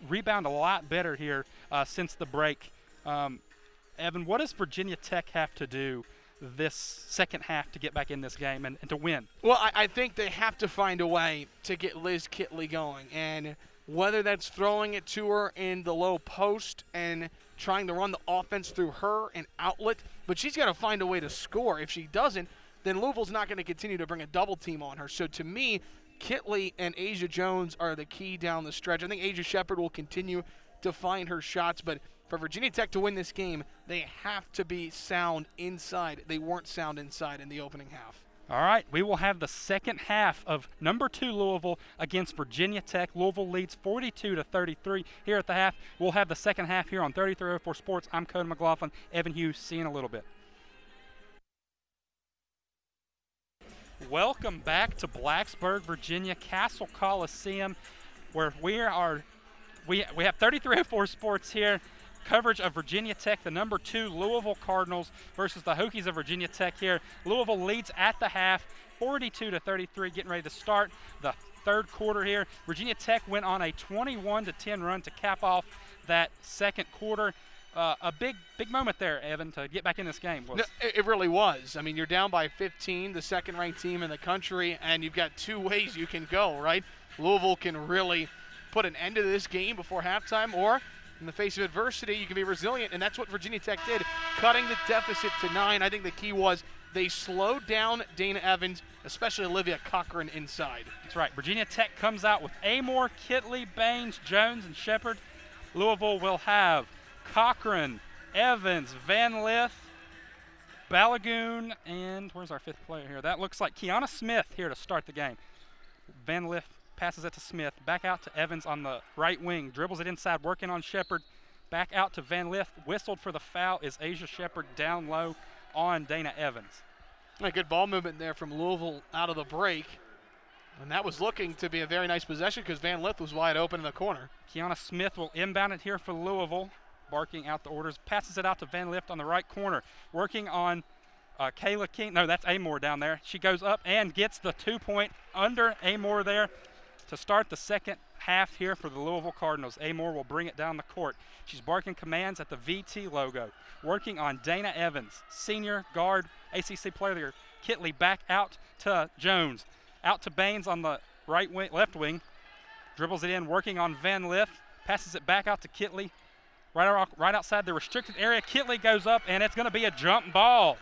rebound a lot better here since the break. Evan, what does Virginia Tech have to do this second half to get back in this game and to win? Well, I think they have to find a way to get Liz Kitley going, and whether that's throwing it to her in the low post and trying to run the offense through her and outlet, but she's got to find a way to score. If she doesn't, then Louisville's not going to continue to bring a double team on her. So to me, Kitley and Asia Jones are the key down the stretch. I think Asia Shepherd will continue to find her shots, but for Virginia Tech to win this game, they have to be sound inside. They weren't sound inside in the opening half. All right, we will have the second half of number 2 Louisville against Virginia Tech. Louisville leads 42-33 here at the half. We'll have the second half here on 3304 Sports. I'm Coda Laughlin. Evan Hughes, see you in a little bit. Welcome back to Blacksburg, Virginia, Castle Coliseum, where we have 3304 Sports here. Coverage of Virginia Tech, the number 2 Louisville Cardinals versus the Hokies of Virginia Tech here. Louisville leads at the half, 42-33, getting ready to start the third quarter here. Virginia Tech went on a 21-10 run to cap off that second quarter. A big moment there, Evan, to get back in this game. No, it really was. I mean, you're down by 15, the second-ranked team in the country, and you've got 2 ways you can go, right? Louisville can really put an end to this game before halftime, or in the face of adversity, you can be resilient, and that's what Virginia Tech did, cutting the deficit to 9. I think the key was they slowed down Dana Evans, especially Olivia Cochran inside. That's right. Virginia Tech comes out with Amor, Kitley, Baines, Jones, and Shepherd. Louisville will have Cochran, Evans, Van Lith, Balagoon, and where's our 5th player here? That looks like Keanu Smith here to start the game. Van Lith passes it to Smith, back out to Evans on the right wing, dribbles it inside, working on Shepherd, back out to Van Lith, whistled for the foul is Asia Shepherd down low on Dana Evans. A good ball movement there from Louisville out of the break, and that was looking to be a very nice possession because Van Lith was wide open in the corner. Keanu Smith will inbound it here for Louisville, barking out the orders, passes it out to Van Lith on the right corner, working on Kayla King. No, that's Amor down there. She goes up and gets the 2-point under Amor there to start the second half here for the Louisville Cardinals. Amor will bring it down the court. She's barking commands at the VT logo, working on Dana Evans, senior guard, ACC player of the year. Kitley back out to Jones, out to Baines on the left wing, dribbles it in, working on Van Lith, passes it back out to Kitley, right outside the restricted area. Kitley goes up, and it's going to be a jump ball.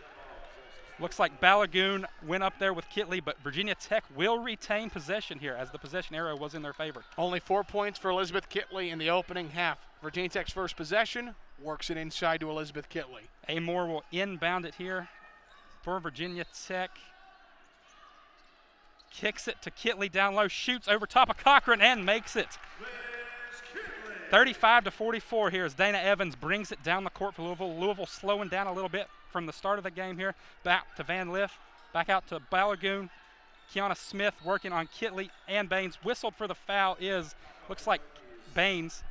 Looks like Balagoon went up there with Kitley, but Virginia Tech will retain possession here as the possession arrow was in their favor. Only 4 points for Elizabeth Kitley in the opening half. Virginia Tech's first possession works it inside to Elizabeth Kitley. Amor will inbound it here for Virginia Tech. Kicks it to Kitley down low, shoots over top of Cochran and makes it. 35-44 here as Dana Evans brings it down the court for Louisville. Louisville slowing down a little bit from the start of the game here. Back to Van Lith, back out to Balagoon. Keanu Smith working on Kitley and Baines. Whistled for the foul looks like Baines.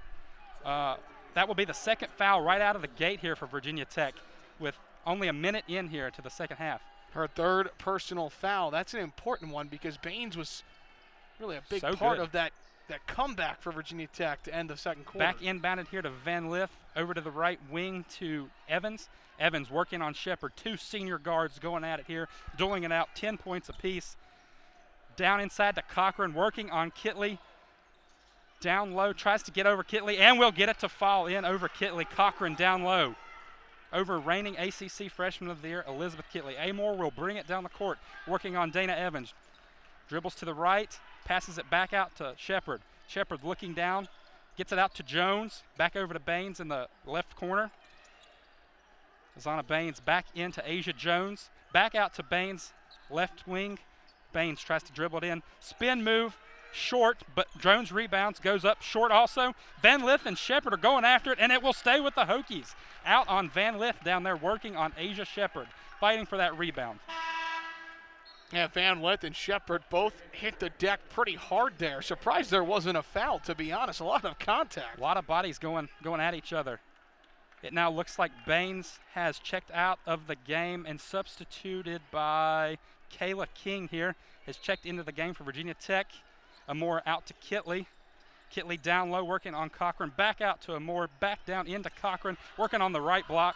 That will be the second foul right out of the gate here for Virginia Tech with only a minute in here to the second half. Her 3rd personal foul. That's an important one because Baines was really a big part of that comeback for Virginia Tech to end the second quarter. Back inbounded here to Van Lith, over to the right wing to Evans. Evans working on Shepherd. 2 senior guards going at it here, dueling it out, 10 points apiece. Down inside to Cochran, working on Kitley. Down low, tries to get over Kitley, and will get it to fall in over Kitley. Cochran down low over reigning ACC Freshman of the Year, Elizabeth Kitley. Amor will bring it down the court, working on Dana Evans. Dribbles to the right, passes it back out to Shepherd. Shepherd looking down, gets it out to Jones, back over to Baines in the left corner. Azana Baines back into Asia Jones, back out to Baines, left wing. Baines tries to dribble it in, spin move, short, but Jones rebounds, goes up short also. Van Lith and Shepard are going after it, and it will stay with the Hokies. Out on Van Lith down there working on Asia Shepard, fighting for that rebound. Yeah, Van Lith and Shepard both hit the deck pretty hard there. Surprised there wasn't a foul, to be honest. A lot of contact. A lot of bodies going at each other. It now looks like Baines has checked out of the game and substituted by Kayla King here. Has checked into the game for Virginia Tech. Amore out to Kitley. Kitley down low working on Cochran. Back out to Amore. Back down into Cochran. Working on the right block.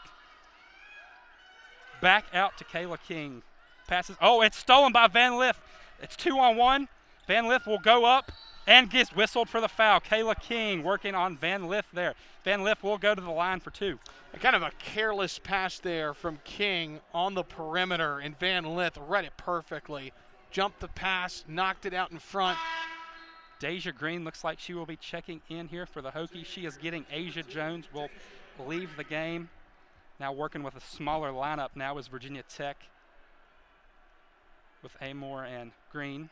Back out to Kayla King. Passes. Oh, it's stolen by Van Lith. It's 2-on-1. Van Lith will go up and gets whistled for the foul. Kayla King working on Van Lith there. Van Lith will go to the line for 2. Kind of a careless pass there from King on the perimeter, and Van Lith read it perfectly. Jumped the pass, knocked it out in front. Deja Green looks like she will be checking in here for the Hokies. She is getting Asia Jones, will leave the game. Now working with a smaller lineup now is Virginia Tech with Amore and Green.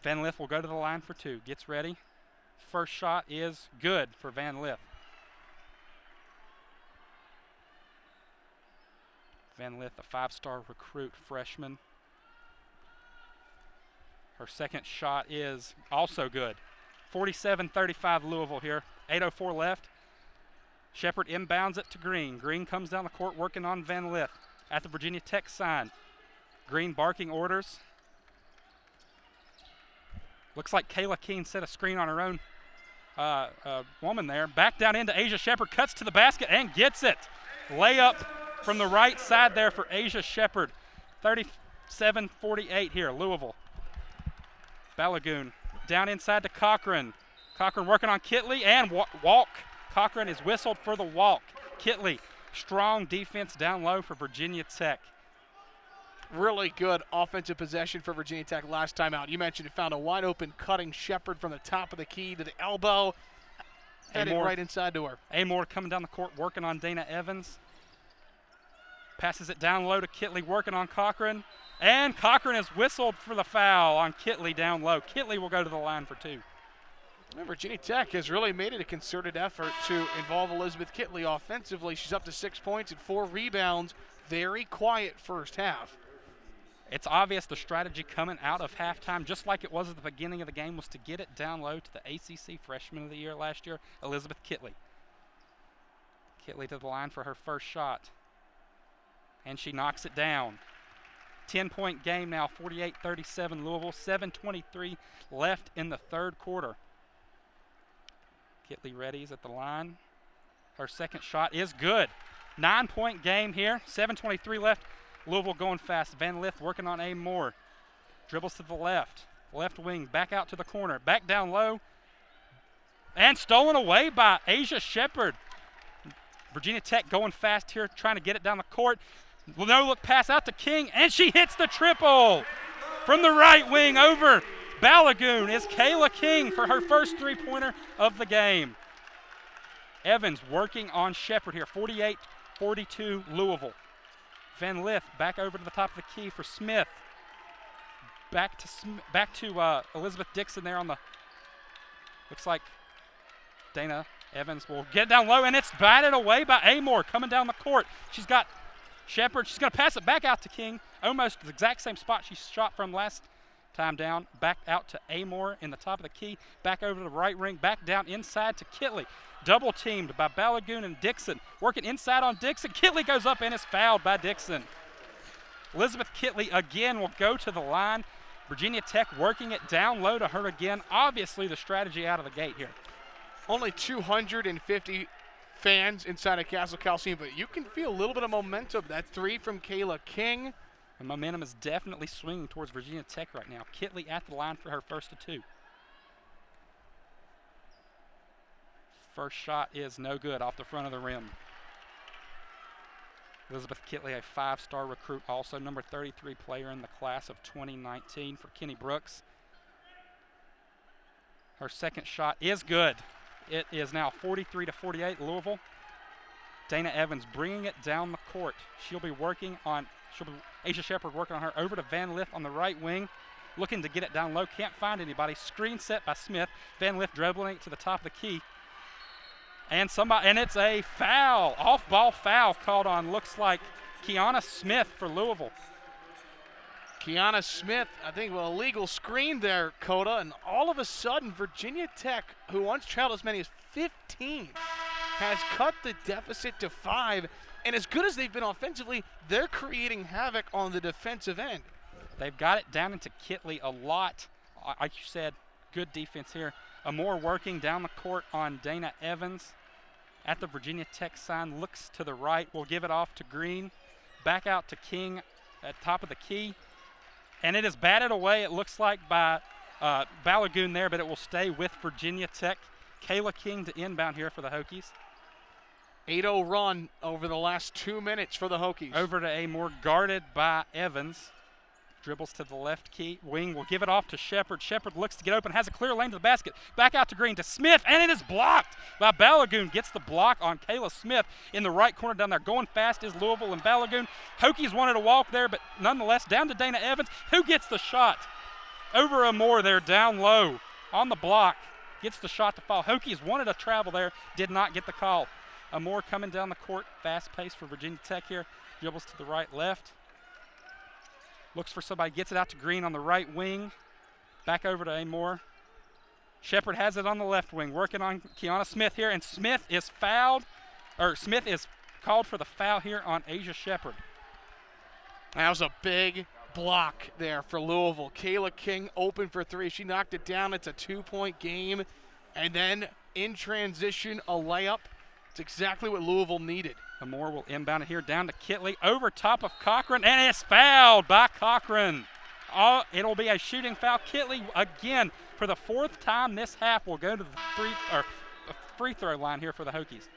Van Lith will go to the line for 2. Gets ready. First shot is good for Van Lith. Van Lith, a 5-star recruit freshman. Her second shot is also good. 47-35 Louisville here. 8:04 left. Shepard inbounds it to Green. Green comes down the court working on Van Lith at the Virginia Tech sign. Green barking orders. Looks like Kayla King set a screen on her own woman there. Back down into Asia Shepard, cuts to the basket and gets it. Layup from the right side there for Asia Shepard. 37-48 here, Louisville. Balagoon down inside to Cochran. Cochran working on Kitley and walk. Cochran is whistled for the walk. Kitley, strong defense down low for Virginia Tech. Really good offensive possession for Virginia Tech last time out. You mentioned it found a wide open cutting Shepard from the top of the key to the elbow. Headed right inside to her. Amore coming down the court working on Dana Evans. Passes it down low to Kitley working on Cochran. And Cochran is whistled for the foul on Kitley down low. Kitley will go to the line for 2. And Virginia Tech has really made it a concerted effort to involve Elizabeth Kitley offensively. She's up to 6 points and 4 rebounds. Very quiet first half. It's obvious the strategy coming out of halftime, just like it was at the beginning of the game, was to get it down low to the ACC Freshman of the Year last year, Elizabeth Kitley. Kitley to the line for her first shot. And she knocks it down. 10-point game now, 48-37 Louisville, 7:23 left in the third quarter. Kitley readies at the line. Her second shot is good. 9-point game here, 7:23 left. Louisville going fast. Van Lith working on Amore. Dribbles to the left. Left wing, back out to the corner. Back down low. And stolen away by Asia Shepard. Virginia Tech going fast here, trying to get it down the court. No look pass out to King, and she hits the triple. From the right wing over Balagoon is Kayla King for her first 3-pointer of the game. Evans working on Shepard here, 48-42 Louisville. Van Lith back over to the top of the key for Smith. Back to Elizabeth Dixon there on the, looks like Dana Evans will get down low, and it's batted away by Amore coming down the court. She's got Shepard. She's going to pass it back out to King, almost the exact same spot she shot from last time down. Back out to Amore in the top of the key. Back over to the right ring. Back down inside to Kitley. Double teamed by Balagoon and Dixon. Working inside on Dixon. Kitley goes up and is fouled by Dixon. Elizabeth Kitley again will go to the line. Virginia Tech working it down low to her again. Obviously the strategy out of the gate here. Only 250 fans inside of Castle Coliseum, but you can feel a little bit of momentum. That 3 from Kayla King. The momentum is definitely swinging towards Virginia Tech right now. Kitley at the line for her first of 2. First shot is no good off the front of the rim. Elizabeth Kitley, a 5-star recruit, also number 33 player in the class of 2019 for Kenny Brooks. Her second shot is good. It is now 43-48 Louisville. Dana Evans bringing it down the court. She'll be working on, Asia Shepard working on her over to Van Lith on the right wing. looking to get it down low, can't find anybody. Screen set by Smith. Van Lith dribbling it to the top of the key. And it's a foul, off-ball foul called on, looks like Keanu Smith for Louisville. Keanu Smith, I think, with a legal screen there, Coda, and all of a sudden, Virginia Tech, who once trailed as many as 15, has cut the deficit to 5, and as good as they've been offensively, they're creating havoc on the defensive end. They've got it down into Kitley a lot. Like you said, good defense here. Amore working down the court on Dana Evans. At the Virginia Tech sign, looks to the right, will give it off to Green. Back out to King at top of the key. And it is batted away, it looks like, by Balagoon there, but it will stay with Virginia Tech. Kayla King to inbound here for the Hokies. 8-0 run over the last 2 minutes for the Hokies. Over to Amore, guarded by Evans. Dribbles to the left key. Wing will give it off to Shepard. Shepard looks to get open, has a clear lane to the basket. Back out to Green to Smith, and it is blocked by Balagoon. Gets the block on Kayla Smith in the right corner down there. Going fast is Louisville and Balagoon. Hokies wanted to walk there, but nonetheless, down to Dana Evans, who gets the shot. Over Amore there, down low on the block. Gets the shot to fall. Hokies wanted to travel there, did not get the call. Amore coming down the court, fast pace for Virginia Tech here. Dribbles to the right, left. Looks for somebody, gets it out to Green on the right wing. Back over to Amore. Shepard has it on the left wing, working on Keanu Smith here, and Smith is called for the foul here on Asia Shepard. That was a big block there for Louisville. Kayla King open for 3. She knocked it down. It's a 2-point game. And then in transition, a layup. It's exactly what Louisville needed. Amore will inbound it here down to Kitley, over top of Cochran, and it's fouled by Cochran. It'll be a shooting foul. Kitley, again, for the 4th time this half, will go to the free throw line here for the Hokies.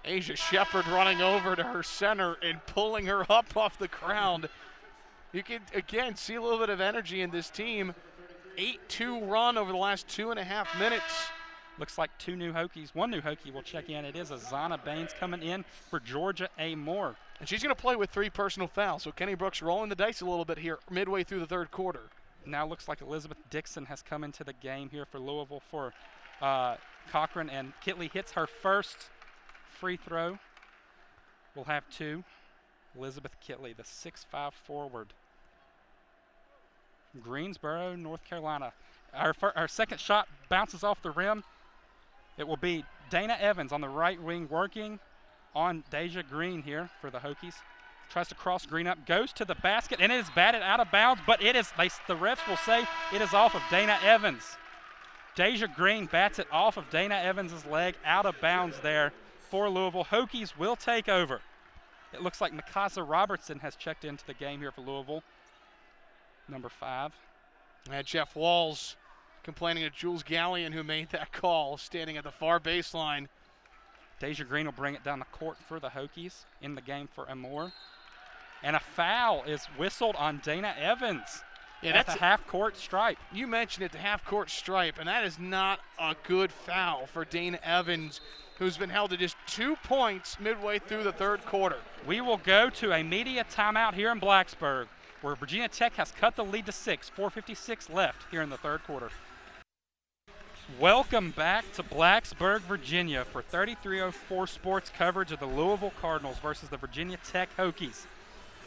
Asia Shepard running over to her center and pulling her up off the ground. You can, again, see a little bit of energy in this team. 8-2 run over the last 2.5 minutes. Looks like 2 new Hokies. 1 new Hokie will check in. It is Azana Baines coming in for Georgia Amore. And she's going to play with 3 personal fouls. So Kenny Brooks rolling the dice a little bit here midway through the 3rd quarter. Now looks like Elizabeth Dixon has come into the game here for Louisville for Cochran. And Kitley hits her first free throw. We'll have 2. Elizabeth Kitley, the 6'5" forward. Greensboro, North Carolina. Our second shot bounces off the rim. It will be Dana Evans on the right wing working on Deja Green here for the Hokies. Tries to cross Green up, goes to the basket, and it is batted out of bounds, but it is, the refs will say it is off of Dana Evans. Deja Green bats it off of Dana Evans' leg, out of bounds there for Louisville. Hokies will take over. It looks like Mikasa Robertson has checked into the game here for Louisville, number 5. And Jeff Walls complaining to Jules Gallion, who made that call, standing at the far baseline. Deja Green will bring it down the court for the Hokies in the game for Amore. And a foul is whistled on Dana Evans. Yeah, that's a half-court stripe. You mentioned it, the half-court stripe, and that is not a good foul for Dana Evans, who's been held to just 2 points midway through the 3rd quarter. We will go to a media timeout here in Blacksburg, where Virginia Tech has cut the lead to 6, 4:56 left here in the 3rd quarter. Welcome back to Blacksburg, Virginia for 3304 sports coverage of the Louisville Cardinals versus the Virginia Tech Hokies.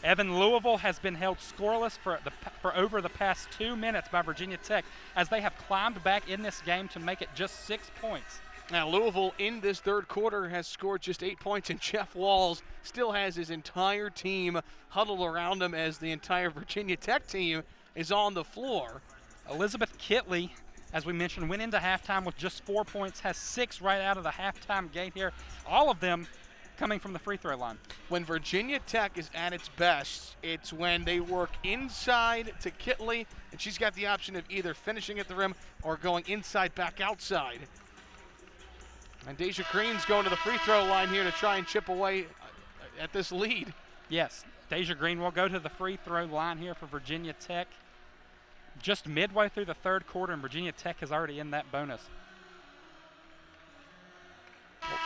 Evan, Louisville has been held scoreless for over the past 2 minutes by Virginia Tech as they have climbed back in this game to make it just 6 points. Now, Louisville in this 3rd quarter has scored just 8 points, and Jeff Walls still has his entire team huddled around him as the entire Virginia Tech team is on the floor. Elizabeth Kitley, as we mentioned, went into halftime with just 4 points, has 6 right out of the halftime gate here, all of them coming from the free throw line. When Virginia Tech is at its best, it's when they work inside to Kitley, and she's got the option of either finishing at the rim or going inside back outside. And Deja Green's going to the free throw line here to try and chip away at this lead. Yes, Deja Green will go to the free throw line here for Virginia Tech. Just midway through the 3rd quarter, and Virginia Tech is already in that bonus.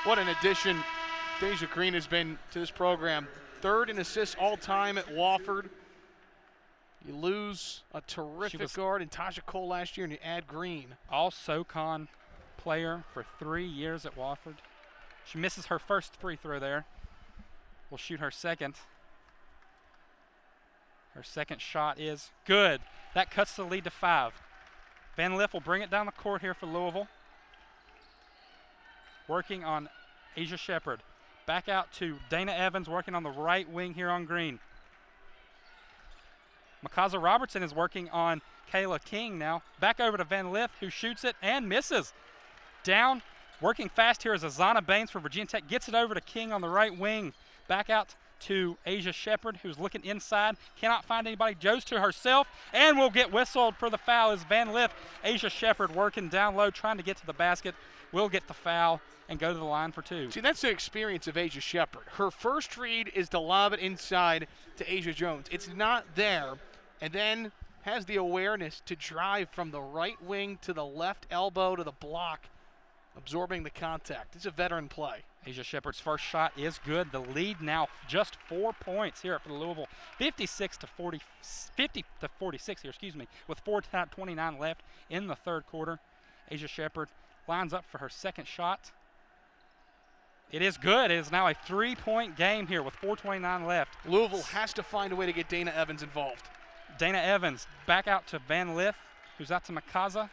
What an addition Deja Green has been to this program. 3rd in assists all time at Wofford. You lose a terrific guard in Tasha Cole last year, and you add Green. All SoCon player for 3 years at Wofford. She misses her first free throw there. Will shoot her second. Her second shot is good. That cuts the lead to 5. Van Lith will bring it down the court here for Louisville. Working on Asia Shepherd. Back out to Dana Evans working on the right wing here on Green. Makaza Robertson is working on Kayla King now. Back over to Van Lith, who shoots it and misses. Down, working fast here is Azana Baines for Virginia Tech. Gets it over to King on the right wing. Back out to Asia Shepherd, who's looking inside. Cannot find anybody. Goes to herself and will get whistled for the foul as Van Lith. Asia Shepherd working down low, trying to get to the basket. Will get the foul and go to the line for 2. See, that's the experience of Asia Shepherd. Her first read is to lob it inside to Asia Jones. It's not there, and then has the awareness to drive from the right wing to the left elbow to the block, absorbing the contact. It's a veteran play. Asia Shepherd's first shot is good. The lead now just 4 points here for Louisville, 50 to 46 here, with 4:29 left in the third quarter. Asia Shepherd lines up for her second shot. It is good. It is now a 3-point game here with 4:29 left. Louisville has to find a way to get Dana Evans involved. Dana Evans back out to Van Lith, who's out to Makaza.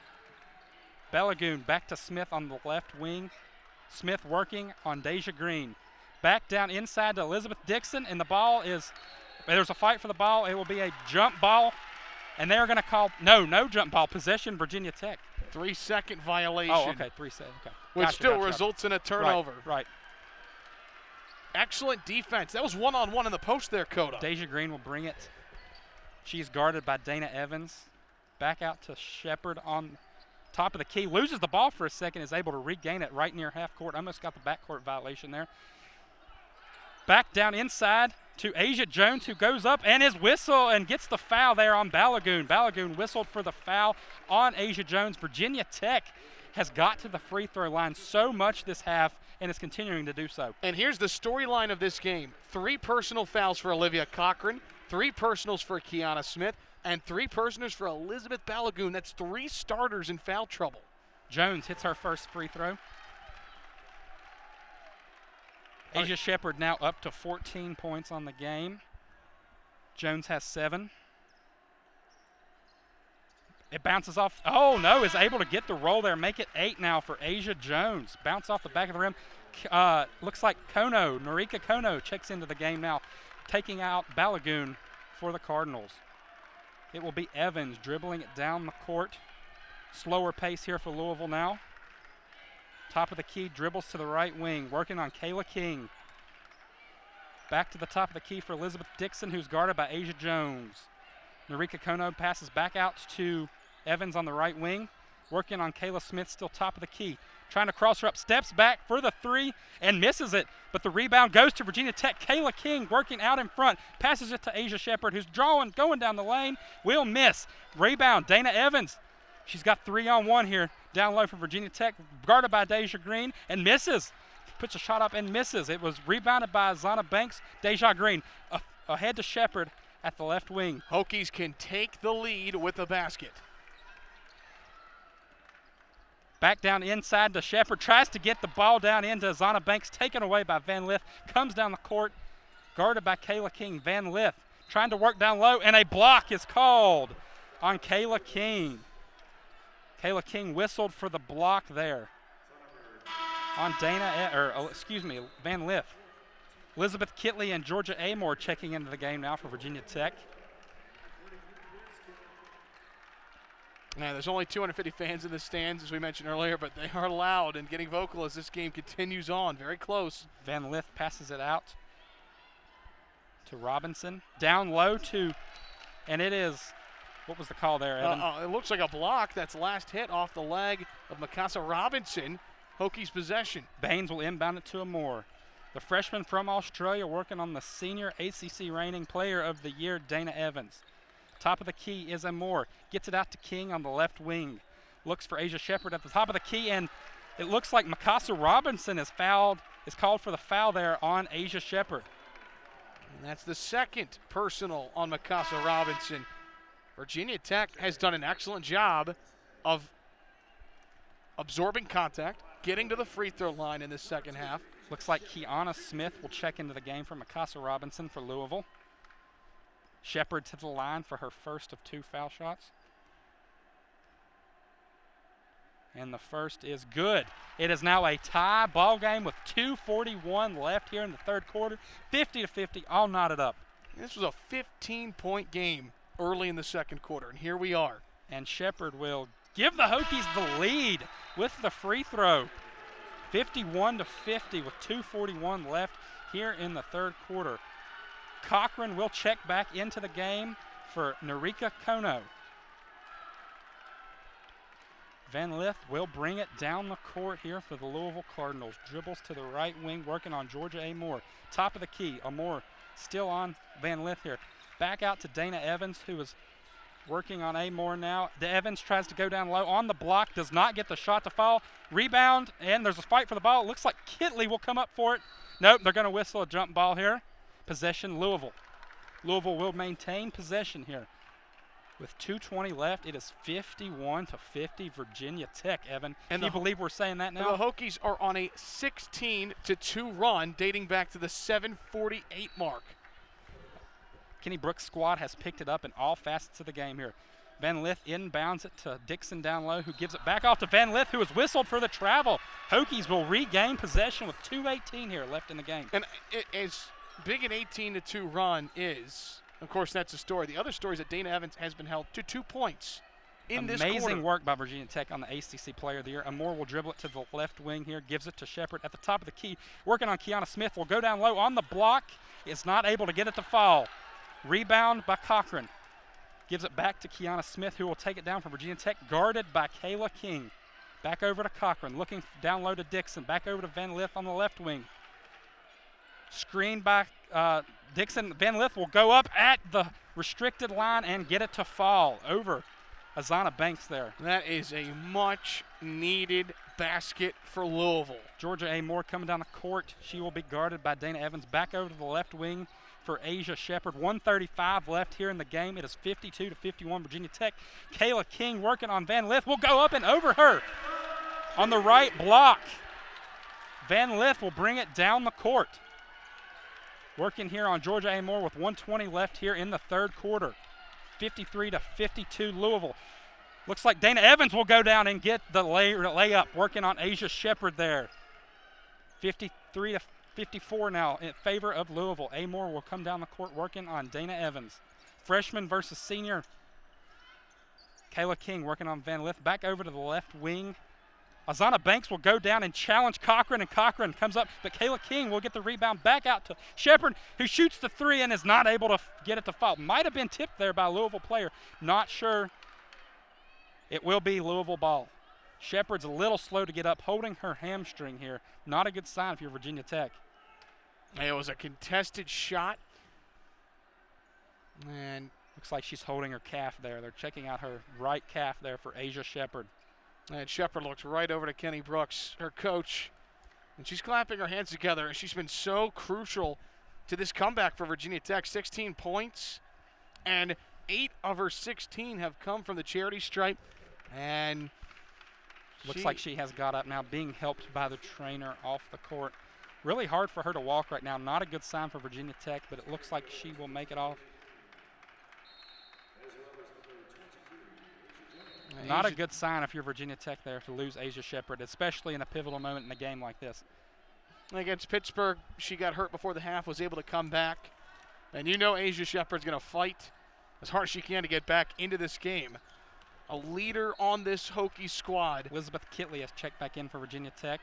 Balagoon back to Smith on the left wing. Smith working on Deja Green. Back down inside to Elizabeth Dixon, and the ball is, there's a fight for the ball. It will be a jump ball, and they're going to call, no jump ball, possession Virginia Tech. 3-second violation. Oh, okay, 3 seconds, okay. Which still results in a turnover. Right. Excellent defense. That was one-on-one in the post there, Coda. Deja Green will bring it. She's guarded by Dana Evans. Back out to Shepherd on top of the key. Loses the ball for a second, is able to regain it right near half court. Almost got the backcourt violation there. Back down inside to Asia Jones, who goes up and is whistle and gets the foul there on Balagoon. Balagoon whistled for the foul on Asia Jones. Virginia Tech has got to the free throw line so much this half and is continuing to do so. And here's the storyline of this game. 3 personal fouls for Olivia Cochran, 3 personals for Keanu Smith, and 3 personals for Elizabeth Balagoon. That's 3 starters in foul trouble. Jones hits her first free throw. Asia Shepherd now up to 14 points on the game. Jones has 7. It bounces off. Oh, no, is able to get the roll there. Make it 8 now for Asia Jones. Bounce off the back of the rim. Looks like Norika Kono checks into the game now, taking out Balagoon for the Cardinals. It will be Evans dribbling it down the court. Slower pace here for Louisville now. Top of the key, dribbles to the right wing, working on Kayla King. Back to the top of the key for Elizabeth Dixon, who's guarded by Asia Jones. Norika Kono passes back out to Evans on the right wing, working on Kayla Smith, still top of the key. Trying to cross her up, steps back for the 3 and misses it, but the rebound goes to Virginia Tech. Kayla King working out in front, passes it to Asia Shepherd, who's going down the lane, will miss. Rebound, Dana Evans. She's got 3-on-1 here, down low for Virginia Tech, guarded by Deja Green, and misses. Puts a shot up and misses. It was rebounded by Azana Baines. Deja Green ahead to Shepherd at the left wing. Hokies can take the lead with the basket. Back down inside to Shepherd, tries to get the ball down into Azana Baines, taken away by Van Lith, comes down the court, guarded by Kayla King. Van Lith trying to work down low, and a block is called on Kayla King. Kayla King whistled for the block there on Van Lith. Elizabeth Kitley and Georgia Amore checking into the game now for Virginia Tech. Now, there's only 250 fans in the stands, as we mentioned earlier, but they are loud and getting vocal as this game continues on. Very close. Van Lith passes it out to Robinson. Down low and it is, what was the call there, Evan? It looks like a block. That's last hit off the leg of Mikasa Robinson. Hokies possession. Baines will inbound it to Amore. The freshman from Australia working on the senior ACC reigning player of the year, Dana Evans. Top of the key is Amore. Gets it out to King on the left wing. Looks for Asia Shepherd at the top of the key, and it looks like Mikasa Robinson is called for the foul there on Asia Shepherd. And that's the second personal on Mikasa Robinson. Virginia Tech has done an excellent job of absorbing contact, getting to the free throw line in the second half. Looks like Keanu Smith will check into the game for Mikasa Robinson for Louisville. Shepard to the line for her first of 2 foul shots. And the first is good. It is now a tie ball game with 2:41 left here in the third quarter. 50-50, all knotted up. This was a 15-point game early in the second quarter, and here we are. And Shepard will give the Hokies the lead with the free throw. 51-50 with 2:41 left here in the third quarter. Cochran will check back into the game for Narika Kono. Van Lith will bring it down the court here for the Louisville Cardinals. Dribbles to the right wing, working on Georgia A. Moore. Top of the key, Moore still on Van Lith here. Back out to Dana Evans, who is working on A. Moore now. Evans tries to go down low on the block, does not get the shot to fall. Rebound, and there's a fight for the ball. It looks like Kitley will come up for it. Nope, they're going to whistle a jump ball here. Possession, Louisville. Louisville will maintain possession here. With 2:20 left, it is 51-50 Virginia Tech, Evan. Can you believe we're saying that now? The Hokies are on a 16-2 run dating back to the 7:48 mark. Kenny Brooks' squad has picked it up in all facets of the game here. Van Lith inbounds it to Dixon down low, who gives it back off to Van Lith, who is whistled for the travel. Hokies will regain possession with 2:18 here left in the game. And as big an 18-2 run is, of course, that's a story. The other story is that Dana Evans has been held to 2 points in this quarter. Amazing work by Virginia Tech on the ACC Player of the Year. Moore will dribble it to the left wing here, gives it to Shepard at the top of the key. Working on Keanu Smith, will go down low on the block. Is not able to get it to fall. Rebound by Cochran. Gives it back to Keanu Smith, who will take it down from Virginia Tech, guarded by Kayla King. Back over to Cochran, looking down low to Dixon. Back over to Van Lith on the left wing. Screen by Dixon. Van Lith will go up at the restricted line and get it to fall over Azana Baines there. That is a much-needed basket for Louisville. Georgia A. Moore coming down the court. She will be guarded by Dana Evans. Back over to the left wing for Asia Shepard. 1:35 left here in the game. It is 52-51 Virginia Tech. Kayla King working on Van Lith. Will go up and over her on the right block. Van Lith will bring it down the court. Working here on Georgia A. Moore with 1:20 left here in the third quarter. 53-52 Louisville. Looks like Dana Evans will go down and get the layup. Working on Asia Shepard there. 53-54 now in favor of Louisville. A. Moore will come down the court working on Dana Evans. Freshman versus senior. Kayla King working on Van Lith. Back over to the left wing. Azana Baines will go down and challenge Cochran, and Cochran comes up, but Kayla King will get the rebound back out to Shepard, who shoots the 3 and is not able to get it to fall. Might have been tipped there by a Louisville player. Not sure. It will be Louisville ball. Shepard's a little slow to get up, holding her hamstring here. Not a good sign if you're Virginia Tech. It was a contested shot. And looks like she's holding her calf there. They're checking out her right calf there for Asia Shepard. And Shepard looks right over to Kenny Brooks, her coach, and she's clapping her hands together. She's been so crucial to this comeback for Virginia Tech. 16 points, and 8 of her 16 have come from the charity stripe. And looks like she has got up now, being helped by the trainer off the court. Really hard for her to walk right now. Not a good sign for Virginia Tech, but it looks like she will make it off. Not a good sign if you're Virginia Tech there to lose Asia Shepard, especially in a pivotal moment in a game like this. Against Pittsburgh, she got hurt before the half, was able to come back. And you know Asia Shepard's going to fight as hard as she can to get back into this game. A leader on this Hokie squad. Elizabeth Kitley has checked back in for Virginia Tech.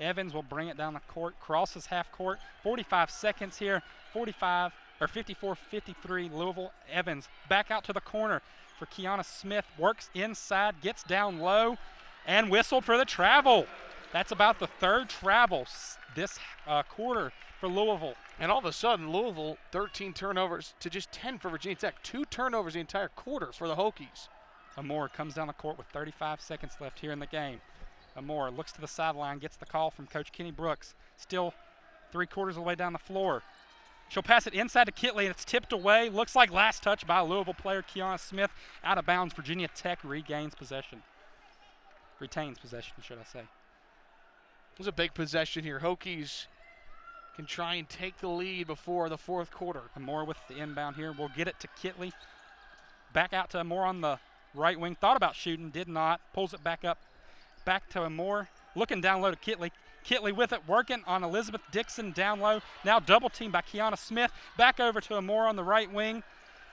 Evans will bring it down the court, crosses half court. 45 seconds here, 54-53 Louisville. Evans back out to the corner for Keanu Smith, works inside, gets down low, and whistled for the travel. That's about the third travel this quarter for Louisville. And all of a sudden, Louisville, 13 turnovers to just 10 for Virginia Tech. 2 turnovers the entire quarter for the Hokies. Moore comes down the court with 35 seconds left here in the game. Moore looks to the sideline, gets the call from Coach Kenny Brooks. Still 3/4 of the way down the floor. She'll pass it inside to Kitley, and it's tipped away. Looks like last touch by Louisville player Keanu Smith. Out of bounds. Virginia Tech retains possession, should I say. It was a big possession here. Hokies can try and take the lead before the fourth quarter. Amore with the inbound here. We'll get it to Kitley. Back out to Amore on the right wing. Thought about shooting, did not. Pulls it back up. Back to Amore. Looking down low to Kitley. Kitley with it, working on Elizabeth Dixon down low. Now double teamed by Keanu Smith. Back over to Amore on the right wing.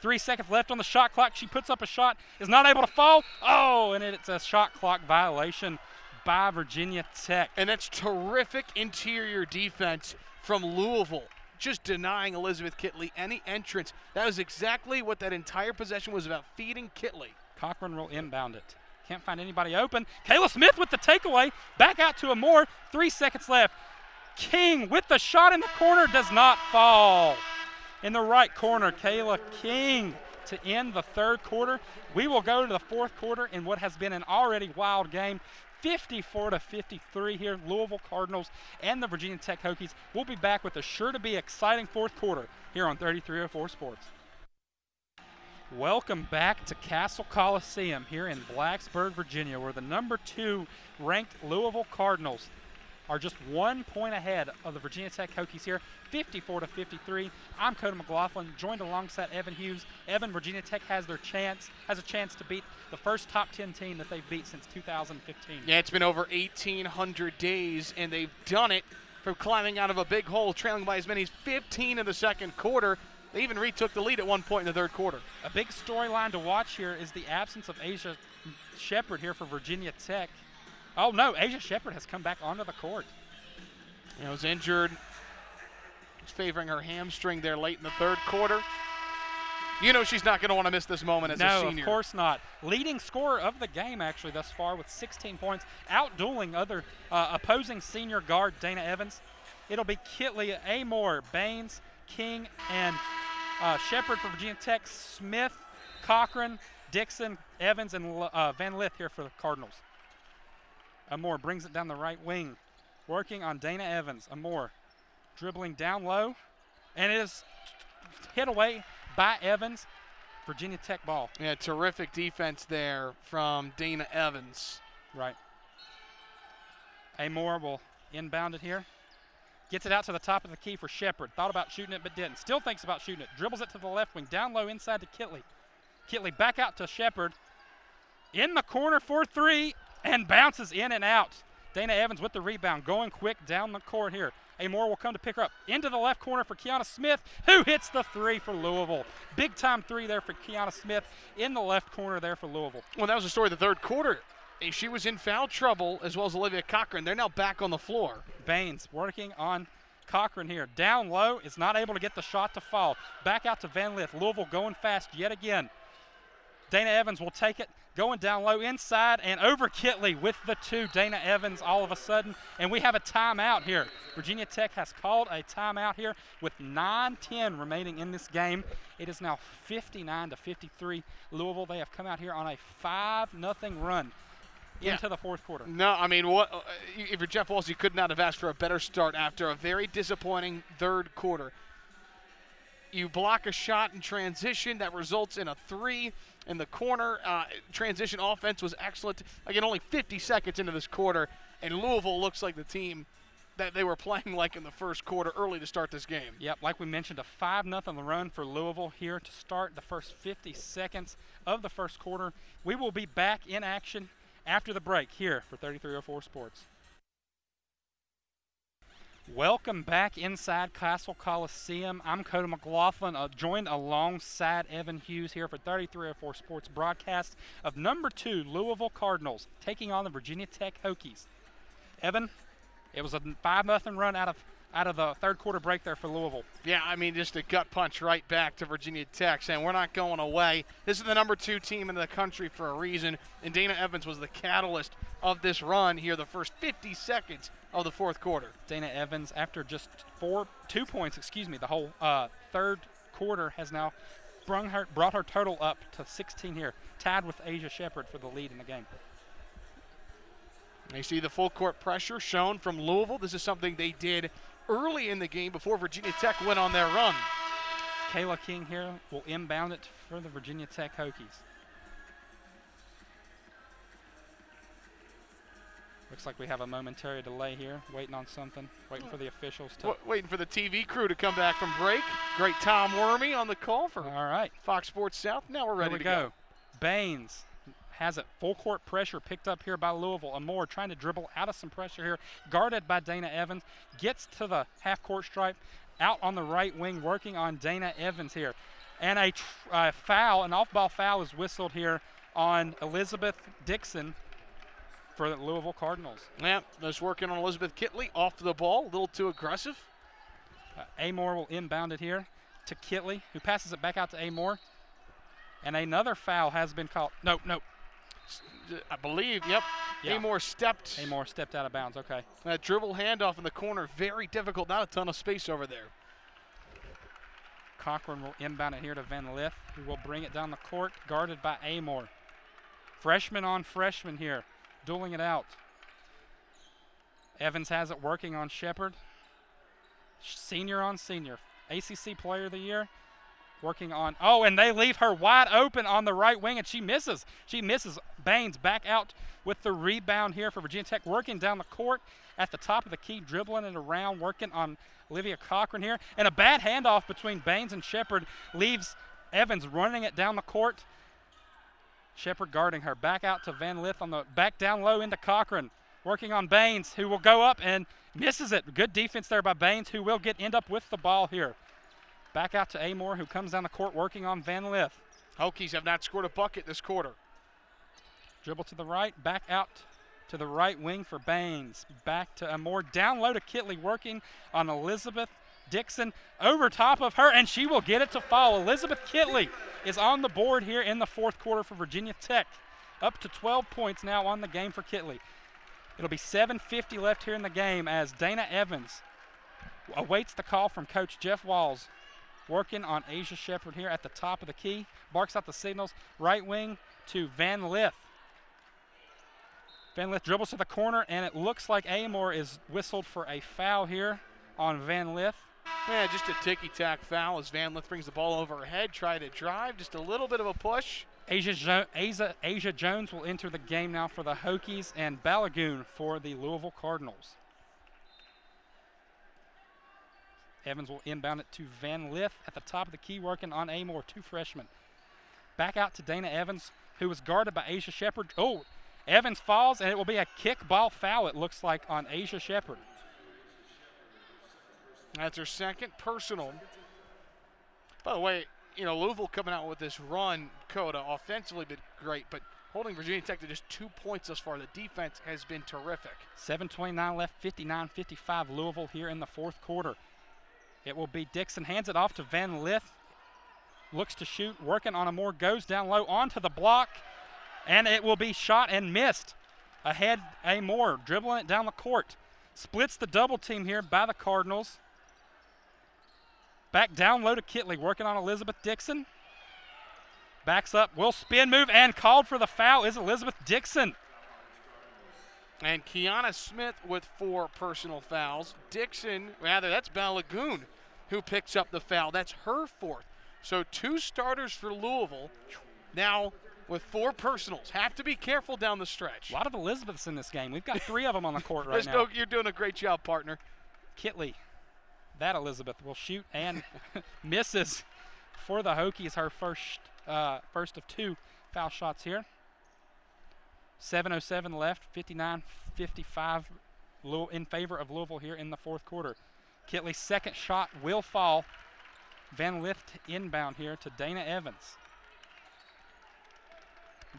3 seconds left on the shot clock. She puts up a shot, is not able to fall. Oh, and it's a shot clock violation by Virginia Tech. And that's terrific interior defense from Louisville, just denying Elizabeth Kitley any entrance. That was exactly what that entire possession was about, feeding Kitley. Cochran will inbound it. Can't find anybody open. Kayla Smith with the takeaway. Back out to Amore. 3 seconds left. King with the shot in the corner, does not fall. In the right corner, Kayla King to end the third quarter. We will go to the fourth quarter in what has been an already wild game. 54-53 here. Louisville Cardinals and the Virginia Tech Hokies will be back with a sure-to-be exciting fourth quarter here on 3304 Sports. Welcome back to Castle Coliseum here in Blacksburg, Virginia, where the number 2 ranked Louisville Cardinals are just 1 point ahead of the Virginia Tech Hokies here, 54-53. I'm Coda Laughlin, joined alongside Evan Hughes. Evan, Virginia Tech has a chance to beat the first top 10 team that they've beat since 2015. Yeah, it's been over 1,800 days, and they've done it from climbing out of a big hole, trailing by as many as 15 in the second quarter. They even retook the lead at one point in the third quarter. A big storyline to watch here is the absence of Asia Shepard here for Virginia Tech. Oh, no, Asia Shepard has come back onto the court. Was injured. It's favoring her hamstring there late in the third quarter. She's not going to want to miss this moment as a senior. No, of course not. Leading scorer of the game, actually, thus far with 16 points, outdueling other opposing senior guard Dana Evans. It'll be Kitley, Amore, Baines, King, and Shepard for Virginia Tech, Smith, Cochran, Dixon, Evans, and Van Lith here for the Cardinals. Amore brings it down the right wing, working on Dana Evans. Amore dribbling down low, and it is hit away by Evans. Virginia Tech ball. Yeah, terrific defense there from Dana Evans. Right. Amore will inbound it here. Gets it out to the top of the key for Shepard. Thought about shooting it but didn't. Still thinks about shooting it. Dribbles it to the left wing. Down low inside to Kitley. Kitley back out to Shepard. In the corner for 3 and bounces in and out. Dana Evans with the rebound. Going quick down the court here. Amore will come to pick her up. Into the left corner for Keanu Smith, who hits the 3 for Louisville. Big time 3 there for Keanu Smith in the left corner there for Louisville. Well, that was the story of the third quarter. She was in foul trouble, as well as Olivia Cochran. They're now back on the floor. Baines working on Cochran here. Down low, is not able to get the shot to fall. Back out to Van Lith. Louisville going fast yet again. Dana Evans will take it, going down low inside and over Kitley with the 2. Dana Evans all of a sudden, and we have a timeout here. Virginia Tech has called a timeout here with 9:10 remaining in this game. It is now 59-53 Louisville. They have come out here on a 5-0 run into the fourth quarter. No, I mean, if you're Jeff Walsh, you could not have asked for a better start after a very disappointing third quarter. You block a shot in transition that results in a 3 in the corner. Transition offense was excellent. Again, only 50 seconds into this quarter, and Louisville looks like the team that they were playing like in the first quarter early to start this game. Yep, like we mentioned, a 5-0 run for Louisville here to start the first 50 seconds of the first quarter. We will be back in action after the break here for 3304 Sports. Welcome back inside Castle Coliseum. I'm Coda Laughlin, joined alongside Evan Hughes here for 3304 Sports broadcast of number 2 Louisville Cardinals taking on the Virginia Tech Hokies. Evan, it was a 5-0 run out of the third quarter break there for Louisville. Yeah, I mean, just a gut punch right back to Virginia Tech, saying we're not going away. This is the number 2 team in the country for a reason, and Dana Evans was the catalyst of this run here the first 50 seconds of the fourth quarter. Dana Evans, after just 2 points, the whole third quarter has now brought her total up to 16 here, tied with Asia Shepard for the lead in the game. You see the full court pressure shown from Louisville. This is something they did early in the game before Virginia Tech went on their run. Kayla King here will inbound it for the Virginia Tech Hokies. Looks like we have a momentary delay here, waiting on something, waiting for the officials to. Waiting for the TV crew to come back from break. Great Tom Wormy on the call for All right. Fox Sports South. Now we're ready Here we to go. Baines has it. Full court pressure picked up here by Louisville. Amore trying to dribble out of some pressure here, guarded by Dana Evans. Gets to the half-court stripe, out on the right wing, working on Dana Evans here. And a foul, an off-ball foul is whistled here on Elizabeth Dixon for the Louisville Cardinals. Yeah, that's working on Elizabeth Kitley. Off the ball, a little too aggressive. Amore will inbound it here to Kitley, who passes it back out to Amore. And another foul has been called. No. I believe, yep. Yeah. Amore stepped out of bounds, okay. That dribble handoff in the corner, very difficult. Not a ton of space over there. Cochran will inbound it here to Van Lith, who will bring it down the court, guarded by Amore. Freshman on freshman here, dueling it out. Evans has it working on Shepard. Senior on senior. ACC Player of the Year. Working on, and they leave her wide open on the right wing, and she misses. She misses. Baines back out with the rebound here for Virginia Tech, working down the court at the top of the key, dribbling it around, working on Olivia Cochran here. And a bad handoff between Baines and Shepard leaves Evans running it down the court. Shepard guarding her. Back out to Van Lith on the back down low into Cochran, working on Baines, who will go up and misses it. Good defense there by Baines, who will end up with the ball here. Back out to Amore, who comes down the court working on Van Lith. Hokies have not scored a bucket this quarter. Dribble to the right, back out to the right wing for Baines. Back to Amore, down low to Kitley, working on Elizabeth Dixon. Over top of her, and she will get it to fall. Elizabeth Kitley is on the board here in the fourth quarter for Virginia Tech. Up to 12 points now on the game for Kitley. It'll be 7:50 left here in the game as Dana Evans awaits the call from Coach Jeff Walls. Working on Asia Shepard here at the top of the key. Barks out the signals. Right wing to Van Lith. Van Lith dribbles to the corner, and it looks like Amore is whistled for a foul here on Van Lith. Yeah, just a ticky-tack foul as Van Lith brings the ball over her head. Try to drive, just a little bit of a push. Asia Jones will enter the game now for the Hokies, and Balagoon for the Louisville Cardinals. Evans will inbound it to Van Lith at the top of the key, working on Amore, two freshmen. Back out to Dana Evans, who was guarded by Asia Shepard. Evans falls, and it will be a kickball foul, it looks like, on Asia Shepard. That's her second personal. By the way, Louisville coming out with this run, Coda, offensively been great, but holding Virginia Tech to just 2 points thus far. The defense has been terrific. 7:29 left, 59-55 Louisville here in the fourth quarter. It will be Dixon, hands it off to Van Lith. Looks to shoot, working on Amore, goes down low onto the block, and it will be shot and missed. Ahead, Amore, dribbling it down the court. Splits the double team here by the Cardinals. Back down low to Kitley, working on Elizabeth Dixon. Backs up, will spin move, and called for the foul is Elizabeth Dixon. And Keanu Smith with 4 personal fouls. Dixon, that's Balagoon who picks up the foul. That's her 4th. So 2 starters for Louisville now with 4 personals. Have to be careful down the stretch. A lot of Elizabeths in this game. We've got 3 of them on the court right now. You're doing a great job, partner. Kitley, that Elizabeth will shoot and misses for the Hokies. Her first of 2 foul shots here. 7:07 left, 59-55 in favor of Louisville here in the fourth quarter. Kitley's second shot will fall. Van Lith inbound here to Dana Evans.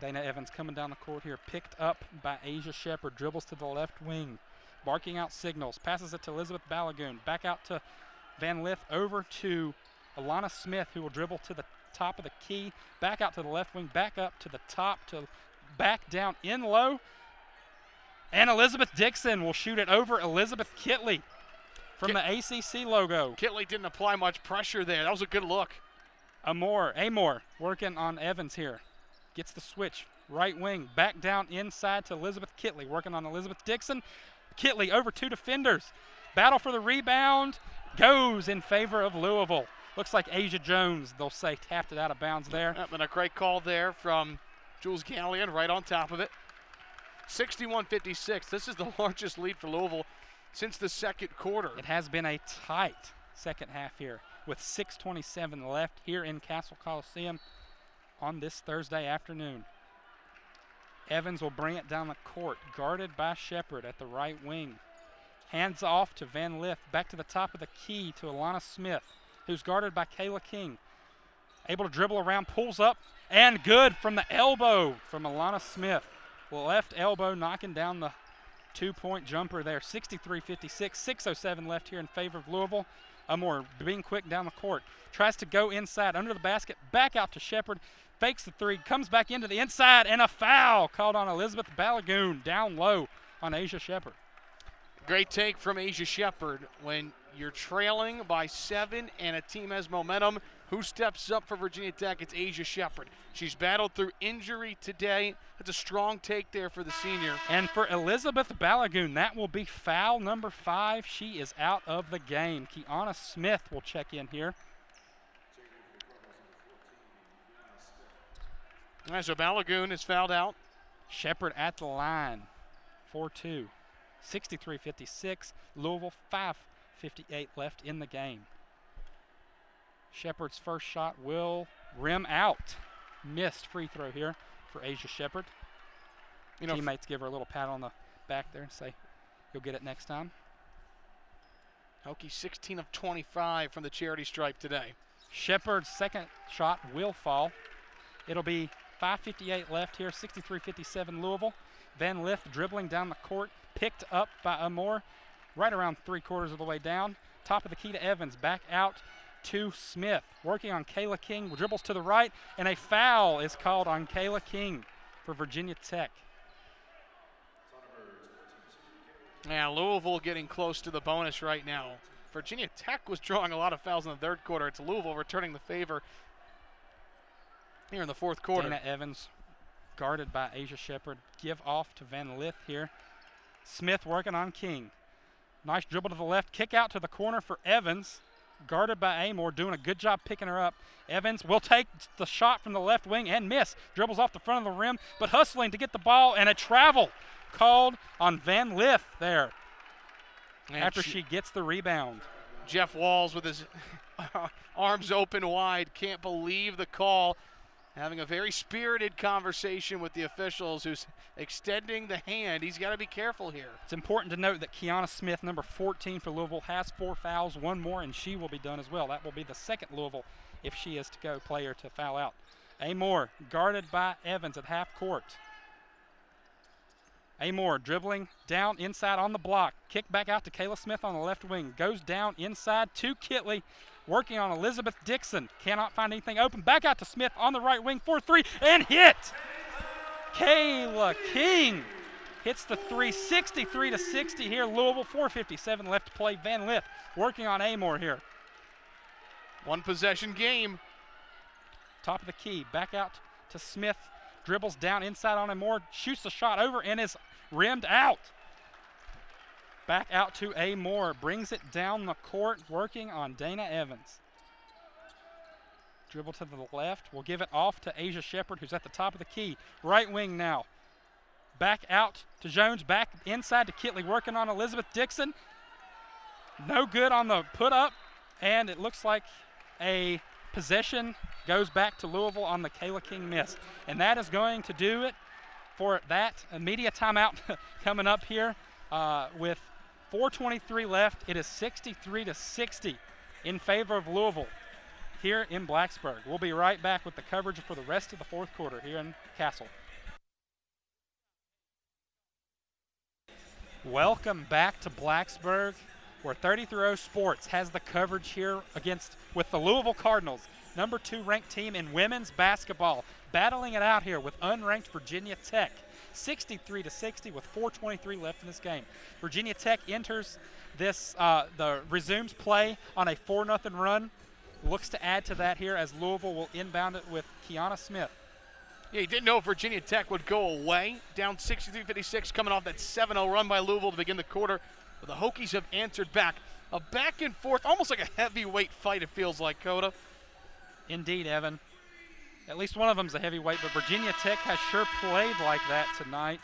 Dana Evans coming down the court here, picked up by Asia Shepard, dribbles to the left wing, barking out signals, passes it to Elizabeth Balagoon, back out to Van Lith, over to Alana Smith, who will dribble to the top of the key, back out to the left wing, back up to the top, to back down in low, and Elizabeth Dixon will shoot it over Elizabeth Kitley from the ACC logo. Kitley didn't apply much pressure there. That was a good look. Amore working on Evans here. Gets the switch, right wing, back down inside to Elizabeth Kitley, working on Elizabeth Dixon. Kitley over 2 defenders, Battle for the rebound goes in favor of Louisville. Looks like Asia Jones, they'll say, tapped it out of bounds there. And a great call there from Jules Gallion right on top of it. 61-56. This is the largest lead for Louisville since the second quarter. It has been a tight second half here with 6:27 left here in Castle Coliseum on this Thursday afternoon. Evans will bring it down the court, guarded by Shepard at the right wing. Hands off to Van Lith, back to the top of the key to Alana Smith, who's guarded by Kayla King. Able to dribble around, pulls up, and good from the elbow from Alana Smith. Left elbow knocking down the two-point jumper there. 63-56, 6:07 left here in favor of Louisville. Amor being quick down the court. Tries to go inside under the basket, back out to Shepard. Fakes the three, comes back into the inside, and a foul called on Elizabeth Balagoon down low on Asia Shepard. Great take from Asia Shepard. When you're trailing by 7 and a team has momentum, who steps up for Virginia Tech? It's Asia Shepard. She's battled through injury today. That's a strong take there for the senior. And for Elizabeth Balagoon, that will be foul number 5. She is out of the game. Keanu Smith will check in here. All right, so Balagoon is fouled out. Shepard at the line, 4-2. 63-56, Louisville 5:58 left in the game. Shepard's first shot will rim out. Missed free throw here for Asia Shepard. Teammates give her a little pat on the back there and say, you'll get it next time. Hokie 16 of 25 from the charity stripe today. Shepard's second shot will fall. It'll be 5:58 left here, 63-57 Louisville. Van Lith dribbling down the court, picked up by Amor, right around 3/4 of the way down. Top of the key to Evans, back out to Smith. Working on Kayla King, dribbles to the right, and a foul is called on Kayla King for Virginia Tech. Yeah, Louisville getting close to the bonus right now. Virginia Tech was drawing a lot of fouls in the third quarter. It's Louisville returning the favor here in the fourth quarter. Dana Evans guarded by Asia Shepard. Give off to Van Lith here. Smith working on King. Nice dribble to the left. Kick out to the corner for Evans. Guarded by Amor, doing a good job picking her up. Evans will take the shot from the left wing and miss. Dribbles off the front of the rim, but hustling to get the ball, and a travel called on Van Lith there after she gets the rebound. Jeff Walls with his arms open wide. Can't believe the call. Having a very spirited conversation with the officials, who's extending the hand. He's got to be careful here. It's important to note that Keanu Smith, number 14 for Louisville, has 4 fouls, 1 more, and she will be done as well. That will be the second Louisville, if she is to go, player to foul out. Amor guarded by Evans at half court. Amor dribbling down inside on the block. Kick back out to Kayla Smith on the left wing. Goes down inside to Kitley. Working on Elizabeth Dixon. Cannot find anything open. Back out to Smith on the right wing for 3 and hit. Kayla King hits the 3, 63-60 here. Louisville, 4:57 left to play. Van Lith working on Amor here. One possession game. Top of the key. Back out to Smith. Dribbles down inside on Amor. Shoots the shot over and is rimmed out. Back out to Amor, brings it down the court, working on Dana Evans. Dribble to the left, will give it off to Asia Shepard, who's at the top of the key. Right wing now. Back out to Jones, back inside to Kitley, working on Elizabeth Dixon. No good on the put up, and it looks like a possession goes back to Louisville on the Kayla King miss. And that is going to do it for that. A media timeout coming up here with 4:23 left. It is 63-60 in favor of Louisville here in Blacksburg. We'll be right back with the coverage for the rest of the fourth quarter here in Castle. Welcome back to Blacksburg, where 33-0 Sports has the coverage here with the Louisville Cardinals, number 2 ranked team in women's basketball, battling it out here with unranked Virginia Tech. 63-60 with 4:23 left in this game. Virginia Tech enters this, resumes play on a 4-0 run. Looks to add to that here as Louisville will inbound it with Keanu Smith. Yeah, you didn't know if Virginia Tech would go away. Down 63-56, coming off that 7-0 run by Louisville to begin the quarter. But the Hokies have answered back. A back and forth, almost like a heavyweight fight, it feels like, Coda. Indeed, Evan. At least one of them's a heavyweight, but Virginia Tech has sure played like that tonight,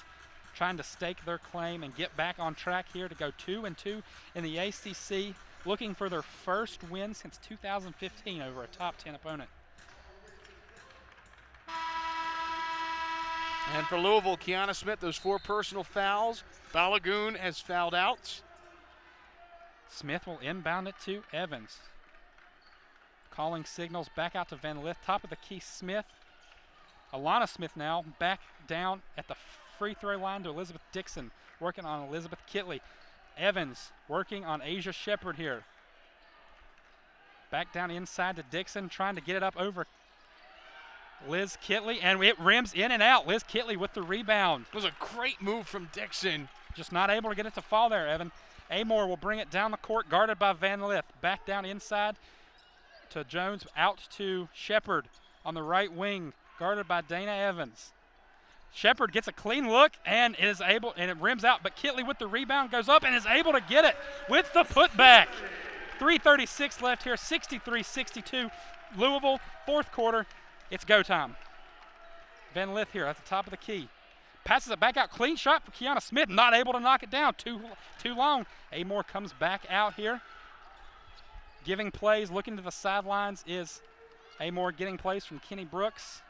trying to stake their claim and get back on track here to go 2-2 in the ACC, looking for their first win since 2015 over a top 10 opponent. And for Louisville, Keanu Smith, those 4 personal fouls. Balagoon has fouled out. Smith will inbound it to Evans. Calling signals back out to Van Lith. Top of the key, Smith. Alana Smith now back down at the free throw line to Elizabeth Dixon, working on Elizabeth Kitley. Evans working on Asia Shepard here. Back down inside to Dixon, trying to get it up over Liz Kitley, and it rims in and out. Liz Kitley with the rebound. It was a great move from Dixon. Just not able to get it to fall there, Evan. Amor will bring it down the court, guarded by Van Lith. Back down inside to Jones, out to Shepard on the right wing, guarded by Dana Evans. Shepard gets a clean look and is able, and it rims out, but Kitley with the rebound goes up and is able to get it with the putback. 3:36 left here, 63-62. Louisville, fourth quarter. It's go time. Van Lith here at the top of the key. Passes it back out, clean shot for Keanu Smith, not able to knock it down, too long. Amor comes back out here. Giving plays, looking to the sidelines is Amor getting plays from Kenny Brooks.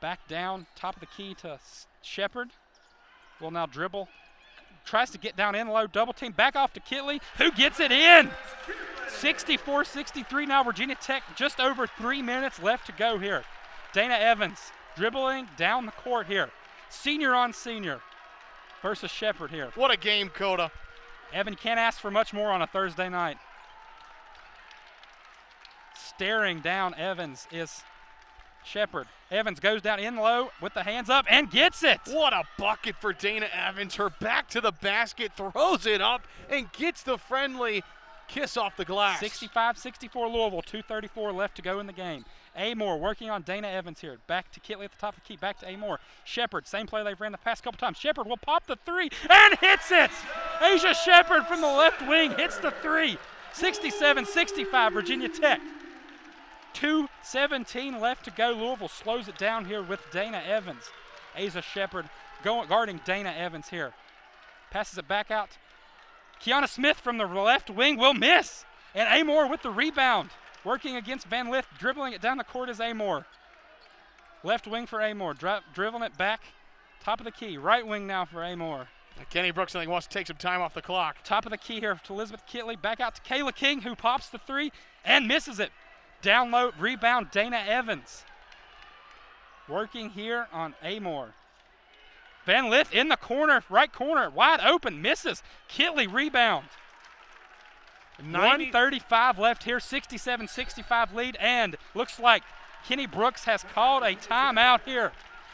Back down, top of the key to Shepard. Will now dribble. Tries to get down in low, double team, back off to Kitley, who gets it in. 64-63 now, Virginia Tech, just over 3 minutes left to go here. Dana Evans dribbling down the court here. Senior on senior versus Shepard here. What a game, Coda. Evan can't ask for much more on a Thursday night. Staring down Evans is Shepard. Evans goes down in low with the hands up and gets it. What a bucket for Dana Evans. Her back to the basket, throws it up, and gets the friendly kiss off the glass. 65-64 Louisville, 2:34 left to go in the game. Amor working on Dana Evans here. Back to Kitley at the top of the key, back to Amor. Shepard, same play they've ran the past couple times. Shepard will pop the three and hits it. Asia Shepard from the left wing hits the three. 67-65 Virginia Tech. 2:17 left to go. Louisville slows it down here with Dana Evans. Asia Shepard guarding Dana Evans here. Passes it back out. Keanu Smith from the left wing will miss. And Amor with the rebound. Working against Van Lith, dribbling it down the court is Amor. Left wing for Amor, dribbling it back. Top of the key, right wing now for Amor. Kenny Brooks, I think, wants to take some time off the clock. Top of the key here to Elizabeth Kitley. Back out to Kayla King, who pops the three and misses it. Down low, rebound, Dana Evans. Working here on Amor. Van Lith in the corner, right corner, wide open, misses. Kitley rebound. 1:35 left here, 67-65 lead, and looks like Kenny Brooks has called a timeout here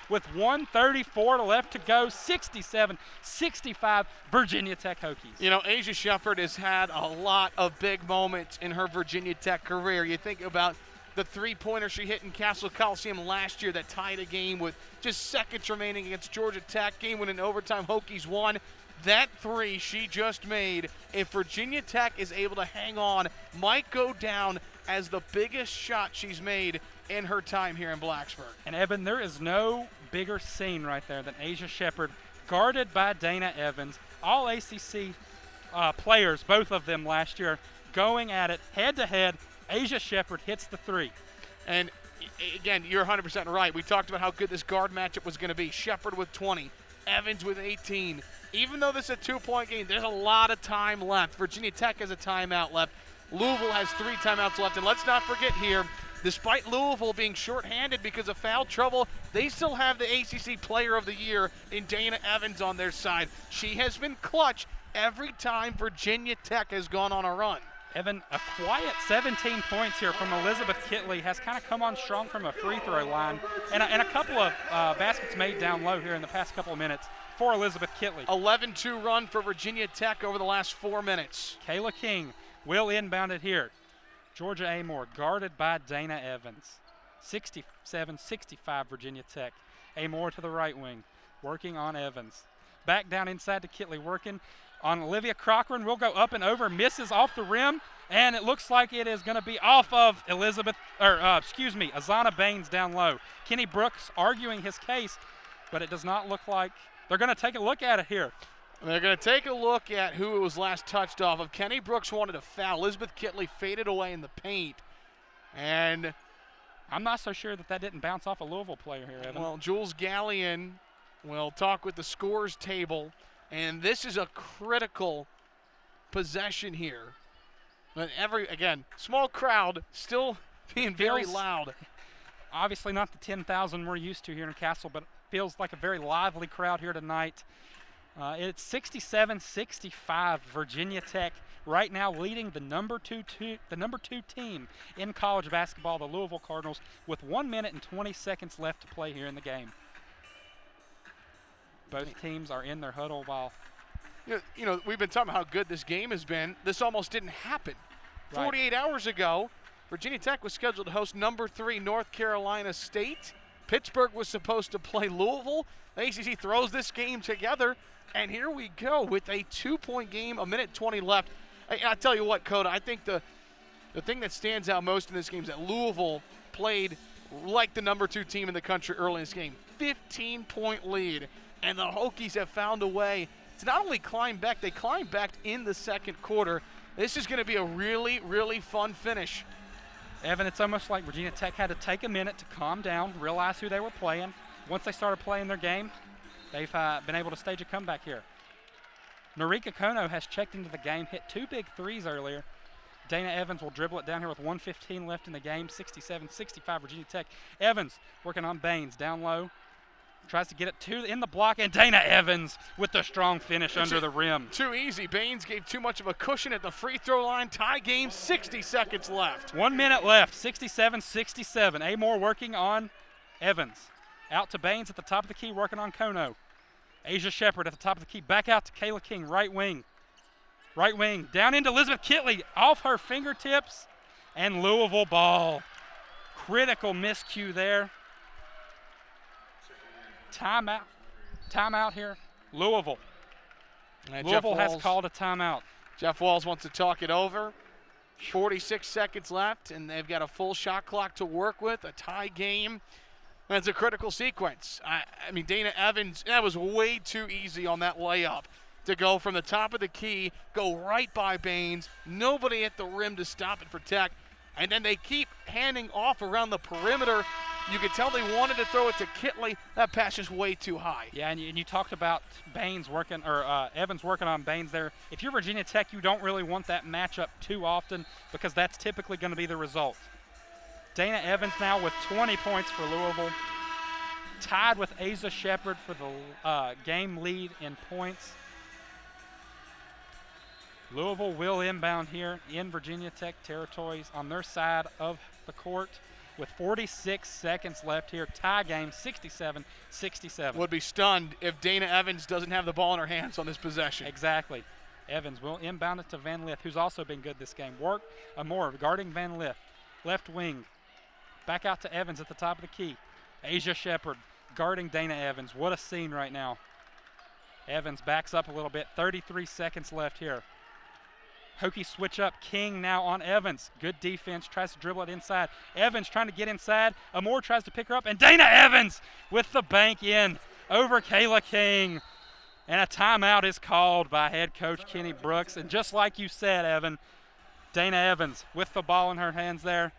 with 1:34 left to go, 67-65 Virginia Tech Hokies. You know, Asia Shepard has had a lot of big moments in her Virginia Tech career. You think about the three-pointer she hit in Castle Coliseum last year that tied a game with just seconds remaining against Georgia Tech, game when in overtime Hokies won. That three she just made, if Virginia Tech is able to hang on, might go down as the biggest shot she's made in her time here in Blacksburg. And Evan, there is no bigger scene right there than Asia Shepard, guarded by Dana Evans. All ACC players, both of them last year, going at it head-to-head. Asia Shepard hits the three. And again, you're 100% right. We talked about how good this guard matchup was going to be. Shepard with 20, Evans with 18. Even though this is a two-point game, there's a lot of time left. Virginia Tech has a timeout left. Louisville has 3 timeouts left. And let's not forget here, despite Louisville being shorthanded because of foul trouble, they still have the ACC Player of the Year in Dana Evans on their side. She has been clutch every time Virginia Tech has gone on a run. Evan, a quiet 17 points here from Elizabeth Kitley has kind of come on strong from a free throw line, and a couple of baskets made down low here in the past couple of minutes for Elizabeth Kitley. 11-2 run for Virginia Tech over the last 4 minutes. Kayla King will inbound it here. Georgia Amor guarded by Dana Evans. 67-65 Virginia Tech. Amor to the right wing, working on Evans. Back down inside to Kitley, working on Olivia Cochran. Will go up and over, misses off the rim, and it looks like it is going to be off of Azana Baines down low. Kenny Brooks arguing his case, but it does not look like they're going to take a look at it here. They're going to take a look at who it was last touched off of. Kenny Brooks wanted a foul. Elizabeth Kitley faded away in the paint. And I'm not so sure that didn't bounce off a Louisville player here, Evan. Well, Jules Gallion will talk with the scores table. And this is a critical possession here. But again, small crowd still being very loud. Obviously not the 10,000 we're used to here in Castle, but it feels like a very lively crowd here tonight. It's 67-65, Virginia Tech right now leading the number two team in college basketball, the Louisville Cardinals, with 1 minute and 20 seconds left to play here in the game. Both teams are in their huddle while. You know, we've been talking about how good this game has been. This almost didn't happen. Right. 48 hours ago, Virginia Tech was scheduled to host number 3 North Carolina State. Pittsburgh was supposed to play Louisville. The ACC throws this game together, and here we go with a 2-point game, 1:20 left. I tell you what, Coda, I think the thing that stands out most in this game is that Louisville played like the number 2 team in the country early in this game. 15-point lead, and the Hokies have found a way to not only climb back, they climbed back in the second quarter. This is going to be a really, really fun finish. Evan, it's almost like Virginia Tech had to take a minute to calm down, realize who they were playing. Once they started playing their game, they've been able to stage a comeback here. Norika Kono has checked into the game, hit 2 big threes earlier. Dana Evans will dribble it down here with 1:15 left in the game, 67-65 Virginia Tech. Evans working on Baines, down low. Tries to get it in the block, and Dana Evans with the strong finish under the rim. Too easy. Baines gave too much of a cushion at the free throw line. Tie game, 60 seconds left. 1 minute left, 67-67. Amore working on Evans. Out to Baines at the top of the key, working on Kono. Asia Shepherd at the top of the key. Back out to Kayla King, right wing. Right wing, down into Elizabeth Kitley, off her fingertips, and Louisville ball. Critical miscue there. Timeout here. Louisville. Louisville has called a timeout. Jeff Walls wants to talk it over. 46 seconds left, and they've got a full shot clock to work with, a tie game. That's a critical sequence. I mean, Dana Evans, that was way too easy on that layup to go from the top of the key, go right by Baines, nobody at the rim to stop it for Tech, and then they keep handing off around the perimeter. You could tell they wanted to throw it to Kitley. That pass is way too high. Yeah, and you talked about Baines working, or Evans working on Baines there. If you're Virginia Tech, you don't really want that matchup too often because that's typically going to be the result. Dana Evans now with 20 points for Louisville, tied with Asa Shepherd for the game lead in points. Louisville will inbound here in Virginia Tech territories on their side of the court with 46 seconds left here. Tie game, 67-67. Would be stunned if Dana Evans doesn't have the ball in her hands on this possession. Exactly. Evans will inbound it to Van Lith, who's also been good this game. Amore guarding Van Lith. Left wing. Back out to Evans at the top of the key. Asia Shepherd guarding Dana Evans. What a scene right now. Evans backs up a little bit. 33 seconds left here. Hokies switch up. King now on Evans. Good defense. Tries to dribble it inside. Evans trying to get inside. Amore tries to pick her up. And Dana Evans with the bank in over Kayla King. And a timeout is called by head coach Kenny Brooks. And just like you said, Evan, Dana Evans with the ball in her hands there.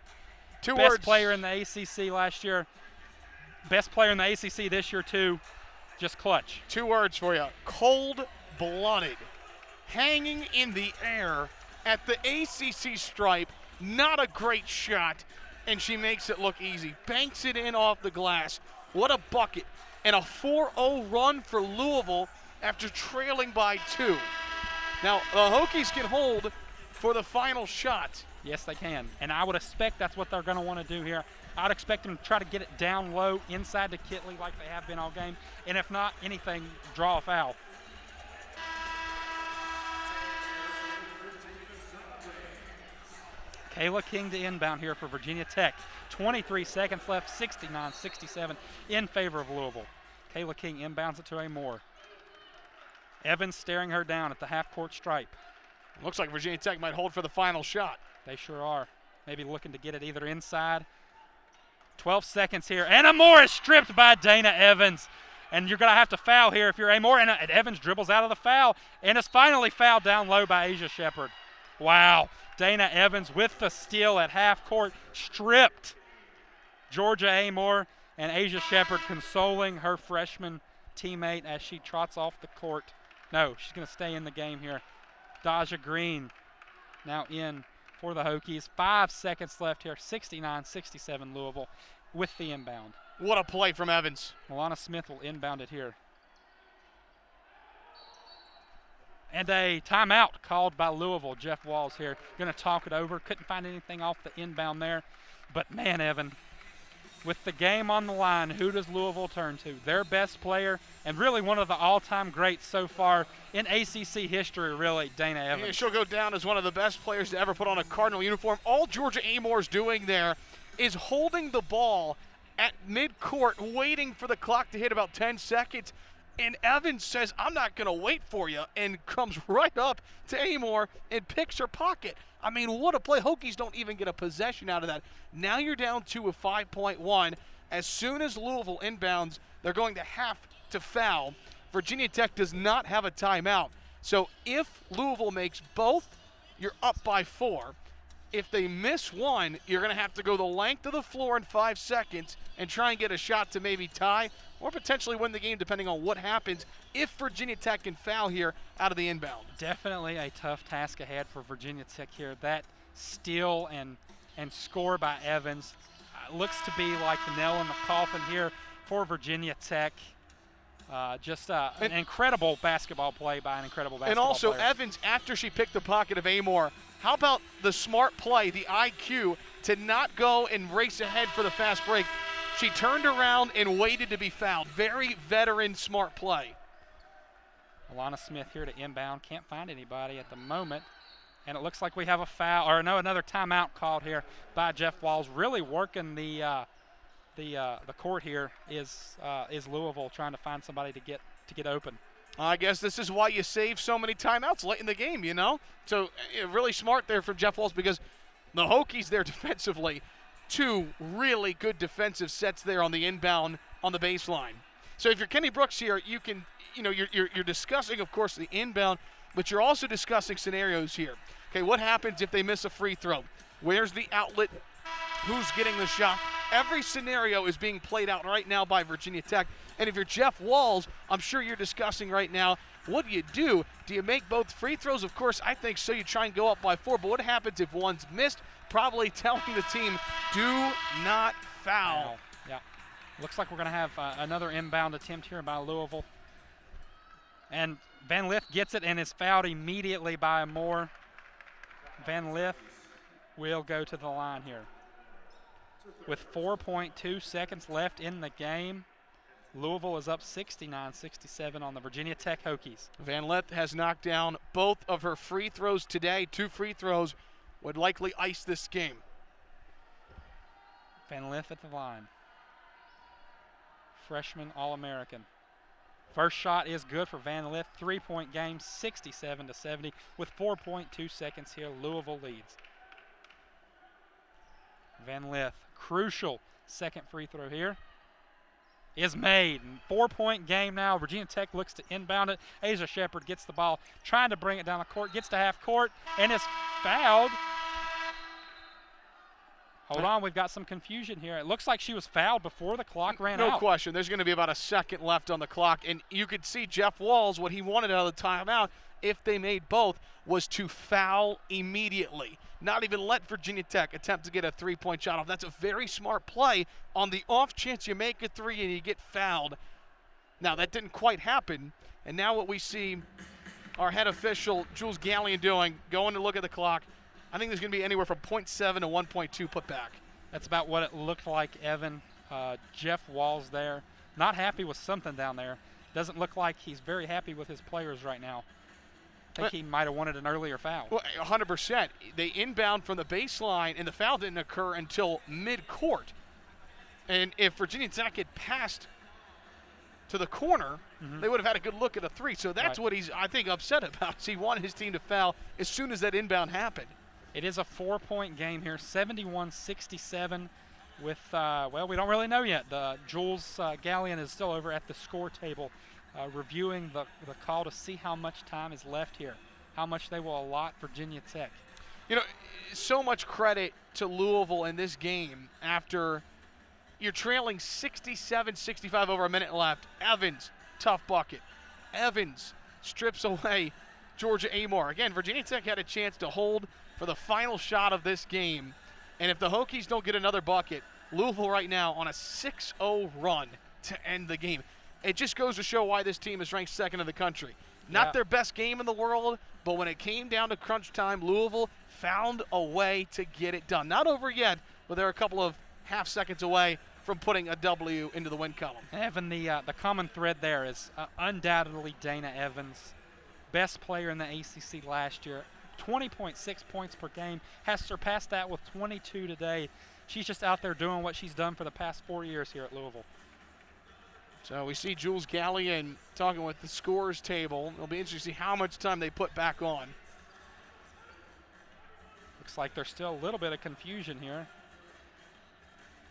Best player in the ACC last year. Best player in the ACC this year, too. Just clutch. 2 words for you. Cold-blooded. Hanging in the air at the ACC stripe. Not a great shot, and she makes it look easy. Banks it in off the glass. What a bucket. And a 4-0 run for Louisville after trailing by 2. Now, the Hokies can hold for the final shot. Yes, they can. And I would expect that's what they're going to want to do here. I'd expect them to try to get it down low inside to Kitley like they have been all game. And if not anything, draw a foul. Kayla King to inbound here for Virginia Tech. 23 seconds left, 69-67 in favor of Louisville. Kayla King inbounds it to Amore. Evans staring her down at the half-court stripe. Looks like Virginia Tech might hold for the final shot. They sure are. Maybe looking to get it either inside. 12 seconds here. And Amore is stripped by Dana Evans. And you're going to have to foul here if you're Amore. And Evans dribbles out of the foul and is finally fouled down low by Asia Shepherd. Wow. Dana Evans with the steal at half court. Stripped. Georgia Amore and Asia Shepherd consoling her freshman teammate as she trots off the court. No, she's going to stay in the game here. Daja Green now in for the Hokies. 5 seconds left here. 69-67 Louisville with the inbound. What a play from Evans. Milana Smith will inbound it here. And a timeout called by Louisville. Jeff Walls here going to talk it over. Couldn't find anything off the inbound there. But man, Evan, with the game on the line, who does Louisville turn to? Their best player and really one of the all-time greats so far in ACC history, really, Dana Evans. Yeah, she'll go down as one of the best players to ever put on a Cardinal uniform. All Georgia Amore's doing there is holding the ball at midcourt, waiting for the clock to hit about 10 seconds. And Evans says, I'm not going to wait for you, and comes right up to Amore and picks her pocket. I mean, what a play. Hokies don't even get a possession out of that. Now you're down to a 5-point-1. As soon as Louisville inbounds, they're going to have to foul. Virginia Tech does not have a timeout. So if Louisville makes both, you're up by 4. If they miss one, you're going to have to go the length of the floor in 5 seconds and try and get a shot to maybe tie or potentially win the game depending on what happens if Virginia Tech can foul here out of the inbound. Definitely a tough task ahead for Virginia Tech here. That steal and score by Evans looks to be like the nail in the coffin here for Virginia Tech. Just an incredible basketball play by an incredible basketball player. And also player. Evans, after she picked the pocket of Amore, how about the smart play, the IQ, to not go and race ahead for the fast break? She turned around and waited to be fouled. Very veteran, smart play. Alana Smith here to inbound. Can't find anybody at the moment. And it looks like we have a foul, or no, another timeout called here by Jeff Walls. Really working the court here is Louisville trying to find somebody to get open. I guess this is why you save so many timeouts late in the game, you know? So really smart there from Jeff Walls, because the Hokies there defensively, 2 really good defensive sets there on the inbound on the baseline. So if you're Kenny Brooks here, you can, you're discussing, of course, the inbound, but you're also discussing scenarios here. Okay, what happens if they miss a free throw? Where's the outlet? Who's getting the shot? Every scenario is being played out right now by Virginia Tech. And if you're Jeff Walls, I'm sure you're discussing right now, what do? Do you make both free throws? Of course, I think so. You try and go up by 4. But what happens if one's missed? Probably telling the team, do not foul. Yeah. Looks like we're going to have another inbound attempt here by Louisville. And Van Lith gets it and is fouled immediately by Amore. Van Lith will go to the line here. With 4.2 seconds left in the game, Louisville is up 69-67 on the Virginia Tech Hokies. Van Lith has knocked down both of her free throws today. 2 free throws would likely ice this game. Van Lith at the line. Freshman All-American. First shot is good for Van Lith. 3-point game, 67-70. With 4.2 seconds here, Louisville leads. Van Lith, crucial second free throw here, is made. 4-point game now. Virginia Tech looks to inbound it. Asia Shepherd gets the ball, trying to bring it down the court, gets to half court, and is fouled. Hold on, we've got some confusion here. It looks like she was fouled before the clock ran out. No question. There's going to be about a second left on the clock, and you could see Jeff Walls, what he wanted out of the timeout, if they made both, was to foul immediately. Not even let Virginia Tech attempt to get a 3-point shot off. That's a very smart play on the off chance you make a 3 and you get fouled. Now, that didn't quite happen, and now what we see our head official, Jules Gallion, doing, going to look at the clock. I think there's going to be anywhere from 0.7 to 1.2 put back. That's about what it looked like, Evan. Jeff Walls there. Not happy with something down there. Doesn't look like he's very happy with his players right now. I think he might have wanted an earlier foul. Well, 100%. They inbound from the baseline, and the foul didn't occur until mid-court. And if Virginia Tech had passed to the corner, they would have had a good look at a three. So that's what he's, I think, upset about. He wanted his team to foul as soon as that inbound happened. It is a 4-point game here, 71-67 with, well, we don't really know yet. Jules Gallion is still over at the score table reviewing the call to see how much time is left here, how much they will allot Virginia Tech. You know, so much credit to Louisville in this game after you're trailing 67-65 over a minute left. Evans, tough bucket. Evans strips away Georgia Amor. Again, Virginia Tech had a chance to hold for the final shot of this game. And if the Hokies don't get another bucket, Louisville right now on a 6-0 run to end the game. It just goes to show why this team is ranked second in the country. Not their best game in the world, but when it came down to crunch time, Louisville found a way to get it done. Not over yet, but they're a couple of half seconds away from putting a W into the win column. Evan, the common thread there is undoubtedly Dana Evans, best player in the ACC last year, 20.6 points per game, has surpassed that with 22 today. She's just out there doing what she's done for the past 4 years here at Louisville. So we see Jules Gallion talking with the scores table. It'll be interesting to see how much time they put back on. Looks like there's still a little bit of confusion here.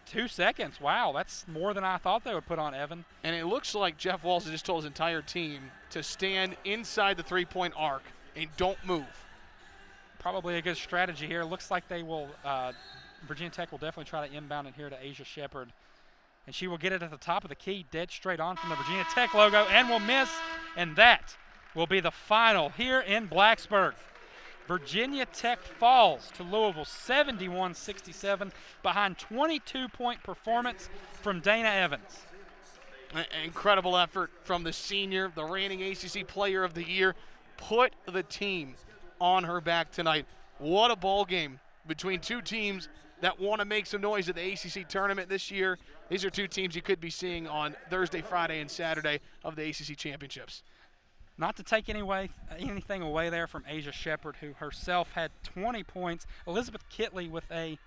2 seconds. Wow, that's more than I thought they would put on, Evan. And it looks like Jeff Walsh has just told his entire team to stand inside the three-point arc and don't move. Probably a good strategy here. Looks like they will, Virginia Tech will definitely try to inbound it here to Asia Shepherd. And she will get it at the top of the key, dead straight on from the Virginia Tech logo, and will miss. And that will be the final here in Blacksburg. Virginia Tech falls to Louisville 71-67 behind 22-point performance from Dana Evans. Incredible effort from the senior, the reigning ACC Player of the Year. Put the team on her back tonight. What a ball game between two teams that want to make some noise at the ACC tournament this year. These are two teams you could be seeing on Thursday, Friday, and Saturday of the ACC championships. Not to take anything away there from Asia Shepherd, who herself had 20 points. Elizabeth Kitley with a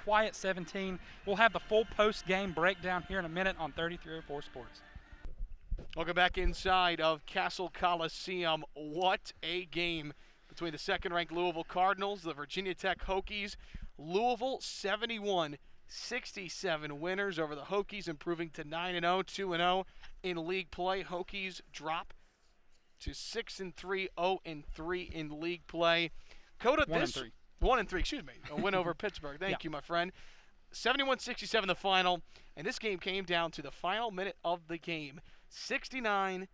quiet 17. We'll have the full post-game breakdown here in a minute on 3304 Sports. Welcome back inside of Castle Coliseum. What a game between the second-ranked Louisville Cardinals, the Virginia Tech Hokies. Louisville 71-67 winners over the Hokies, improving to 9-0, 2-0 in league play. Hokies drop to 6-3, 0-3 in league play. Coda, 1-3, excuse me. A win over Pittsburgh. Thank you, my friend. 71-67 the final, and this game came down to the final minute of the game. 69-67,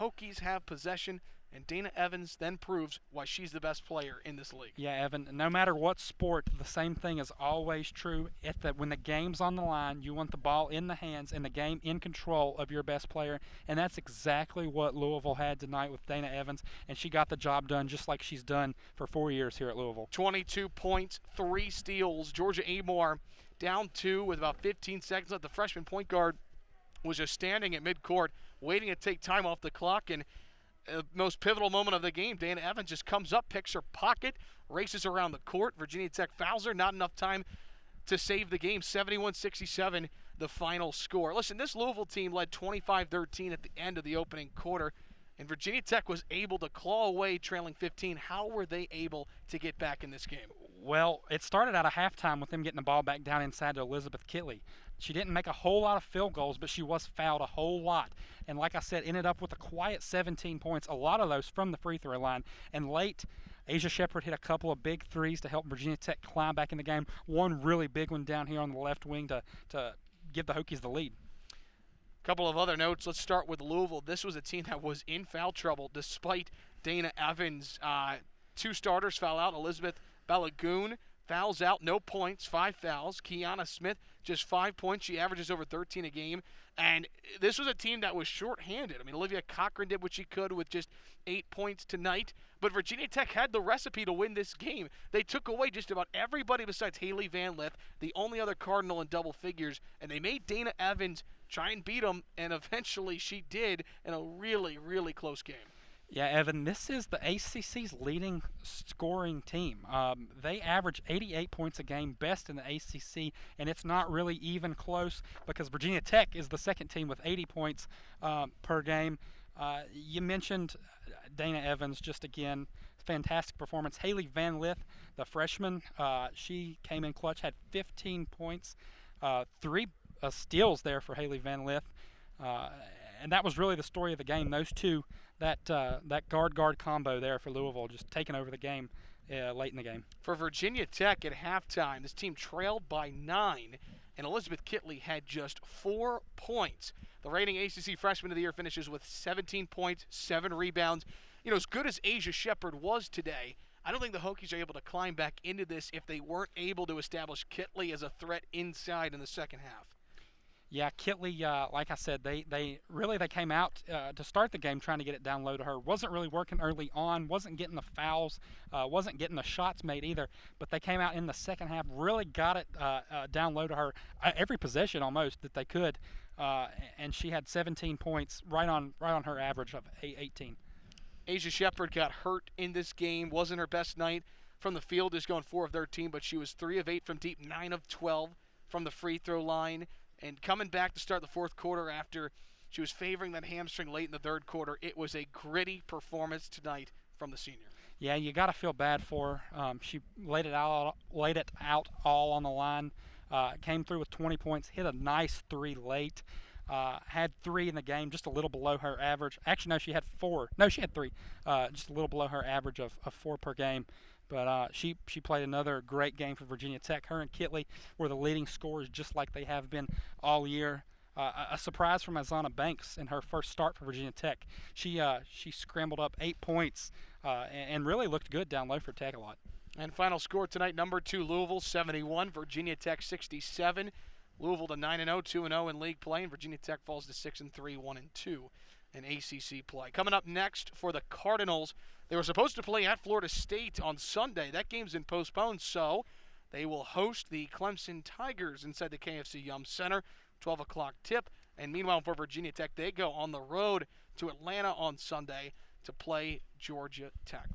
Hokies have possession, and Dana Evans then proves why she's the best player in this league. Yeah, Evan, no matter what sport, the same thing is always true. When the game's on the line, you want the ball in the hands and the game in control of your best player, and that's exactly what Louisville had tonight with Dana Evans, and she got the job done just like she's done for 4 years here at Louisville. 22 points, 3 steals. Georgia Amor down 2 with about 15 seconds left. The freshman point guard was just standing at midcourt, waiting to take time off the clock, and most pivotal moment of the game, Dana Evans just comes up, picks her pocket, races around the court. Virginia Tech fouls her. Not enough time to save the game. 71-67, the final score. Listen, this Louisville team led 25-13 at the end of the opening quarter, and Virginia Tech was able to claw away trailing 15. How were they able to get back in this game? Well, it started out of halftime with them getting the ball back down inside to Elizabeth Kitley. She didn't make a whole lot of field goals, but she was fouled a whole lot. And like I said, ended up with a quiet 17 points, a lot of those from the free throw line. And late, Asia Shepherd hit a couple of big threes to help Virginia Tech climb back in the game. One really big one down here on the left wing to give the Hokies the lead. Couple of other notes. Let's start with Louisville. This was a team that was in foul trouble despite Dana Evans. 2 starters foul out. Elizabeth Balagoon fouls out, no points, 5 fouls. Keanu Smith, just 5 points. She averages over 13 a game. And this was a team that was shorthanded. I mean, Olivia Cochran did what she could with just 8 points tonight. But Virginia Tech had the recipe to win this game. They took away just about everybody besides Haley Van Lith, the only other Cardinal in double figures. And they made Dana Evans try and beat them, and eventually she did in a really, really close game. Yeah, Evan, this is the ACC's leading scoring team. They average 88 points a game, best in the ACC, and it's not really even close because Virginia Tech is the second team with 80 points per game. You mentioned Dana Evans, just again, fantastic performance. Haley Van Lith, the freshman, she came in clutch, had 15 points, three steals there for Haley Van Lith. And that was really the story of the game. Those two, that guard combo there for Louisville, just taking over the game late in the game. For Virginia Tech at halftime, this team trailed by 9, and Elizabeth Kitley had just 4 points. The reigning ACC Freshman of the Year finishes with 17 points, 7 rebounds. You know, as good as Asia Shepherd was today, I don't think the Hokies are able to climb back into this if they weren't able to establish Kitley as a threat inside in the second half. Yeah, Kitley, like I said, they came out to start the game trying to get it down low to her. Wasn't really working early on, wasn't getting the fouls, wasn't getting the shots made either. But they came out in the second half, really got it down low to her every possession almost that they could, and she had 17 points, right on her average of 18. Asia Shepherd got hurt in this game. Wasn't her best night from the field, just going 4 of 13, but she was 3 of 8 from deep, 9 of 12 from the free throw line. And coming back to start the fourth quarter after she was favoring that hamstring late in the third quarter, it was a gritty performance tonight from the senior. Yeah, you got to feel bad for her. She laid it out all on the line. Came through with 20 points, hit a nice 3 late. Had 3 in the game, just a little below her average. Actually, no, she had 4. No, she had 3, just a little below her average of 4 per game. But she played another great game for Virginia Tech. Her and Kitley were the leading scorers, just like they have been all year. A surprise from Azana Baines in her first start for Virginia Tech. She scrambled up 8 points and really looked good down low for Tech a lot. And final score tonight, number 2 Louisville 71, Virginia Tech 67. Louisville to 9-0, 2-0 in league play, and Virginia Tech falls to 6-3, 1-2 in ACC play. Coming up next for the Cardinals, they were supposed to play at Florida State on Sunday. That game's been postponed, so they will host the Clemson Tigers inside the KFC Yum Center, 12 o'clock tip. And meanwhile, for Virginia Tech, they go on the road to Atlanta on Sunday to play Georgia Tech.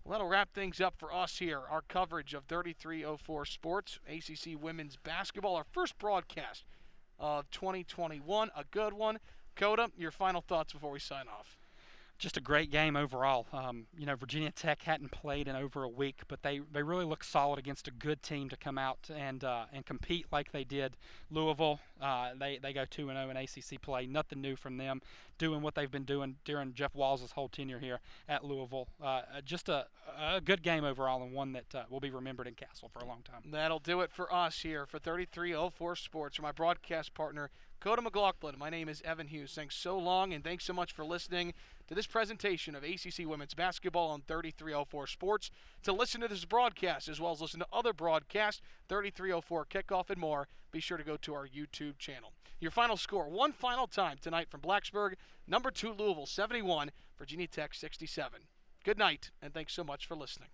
Well, that'll wrap things up for us here. Our coverage of 3304 Sports, ACC Women's Basketball, our first broadcast of 2021, a good one. Coda, your final thoughts before we sign off. Just a great game overall. Virginia Tech hadn't played in over a week, but they really look solid against a good team to come out and compete like they did. Louisville, they go 2-0 in ACC play. Nothing new from them, doing what they've been doing during Jeff Walls' whole tenure here at Louisville. Just a good game overall, and one that will be remembered in Castle for a long time. That'll do it for us here for 3304 Sports. For my broadcast partner, Coda McLaughlin, my name is Evan Hughes. Thanks so long, and thanks so much for listening to this presentation of ACC Women's Basketball on 3304 Sports. To listen to this broadcast, as well as listen to other broadcasts, 3304 Kickoff and more, be sure to go to our YouTube channel. Your final score, one final time tonight from Blacksburg, number 2 Louisville 71, Virginia Tech 67. Good night, and thanks so much for listening.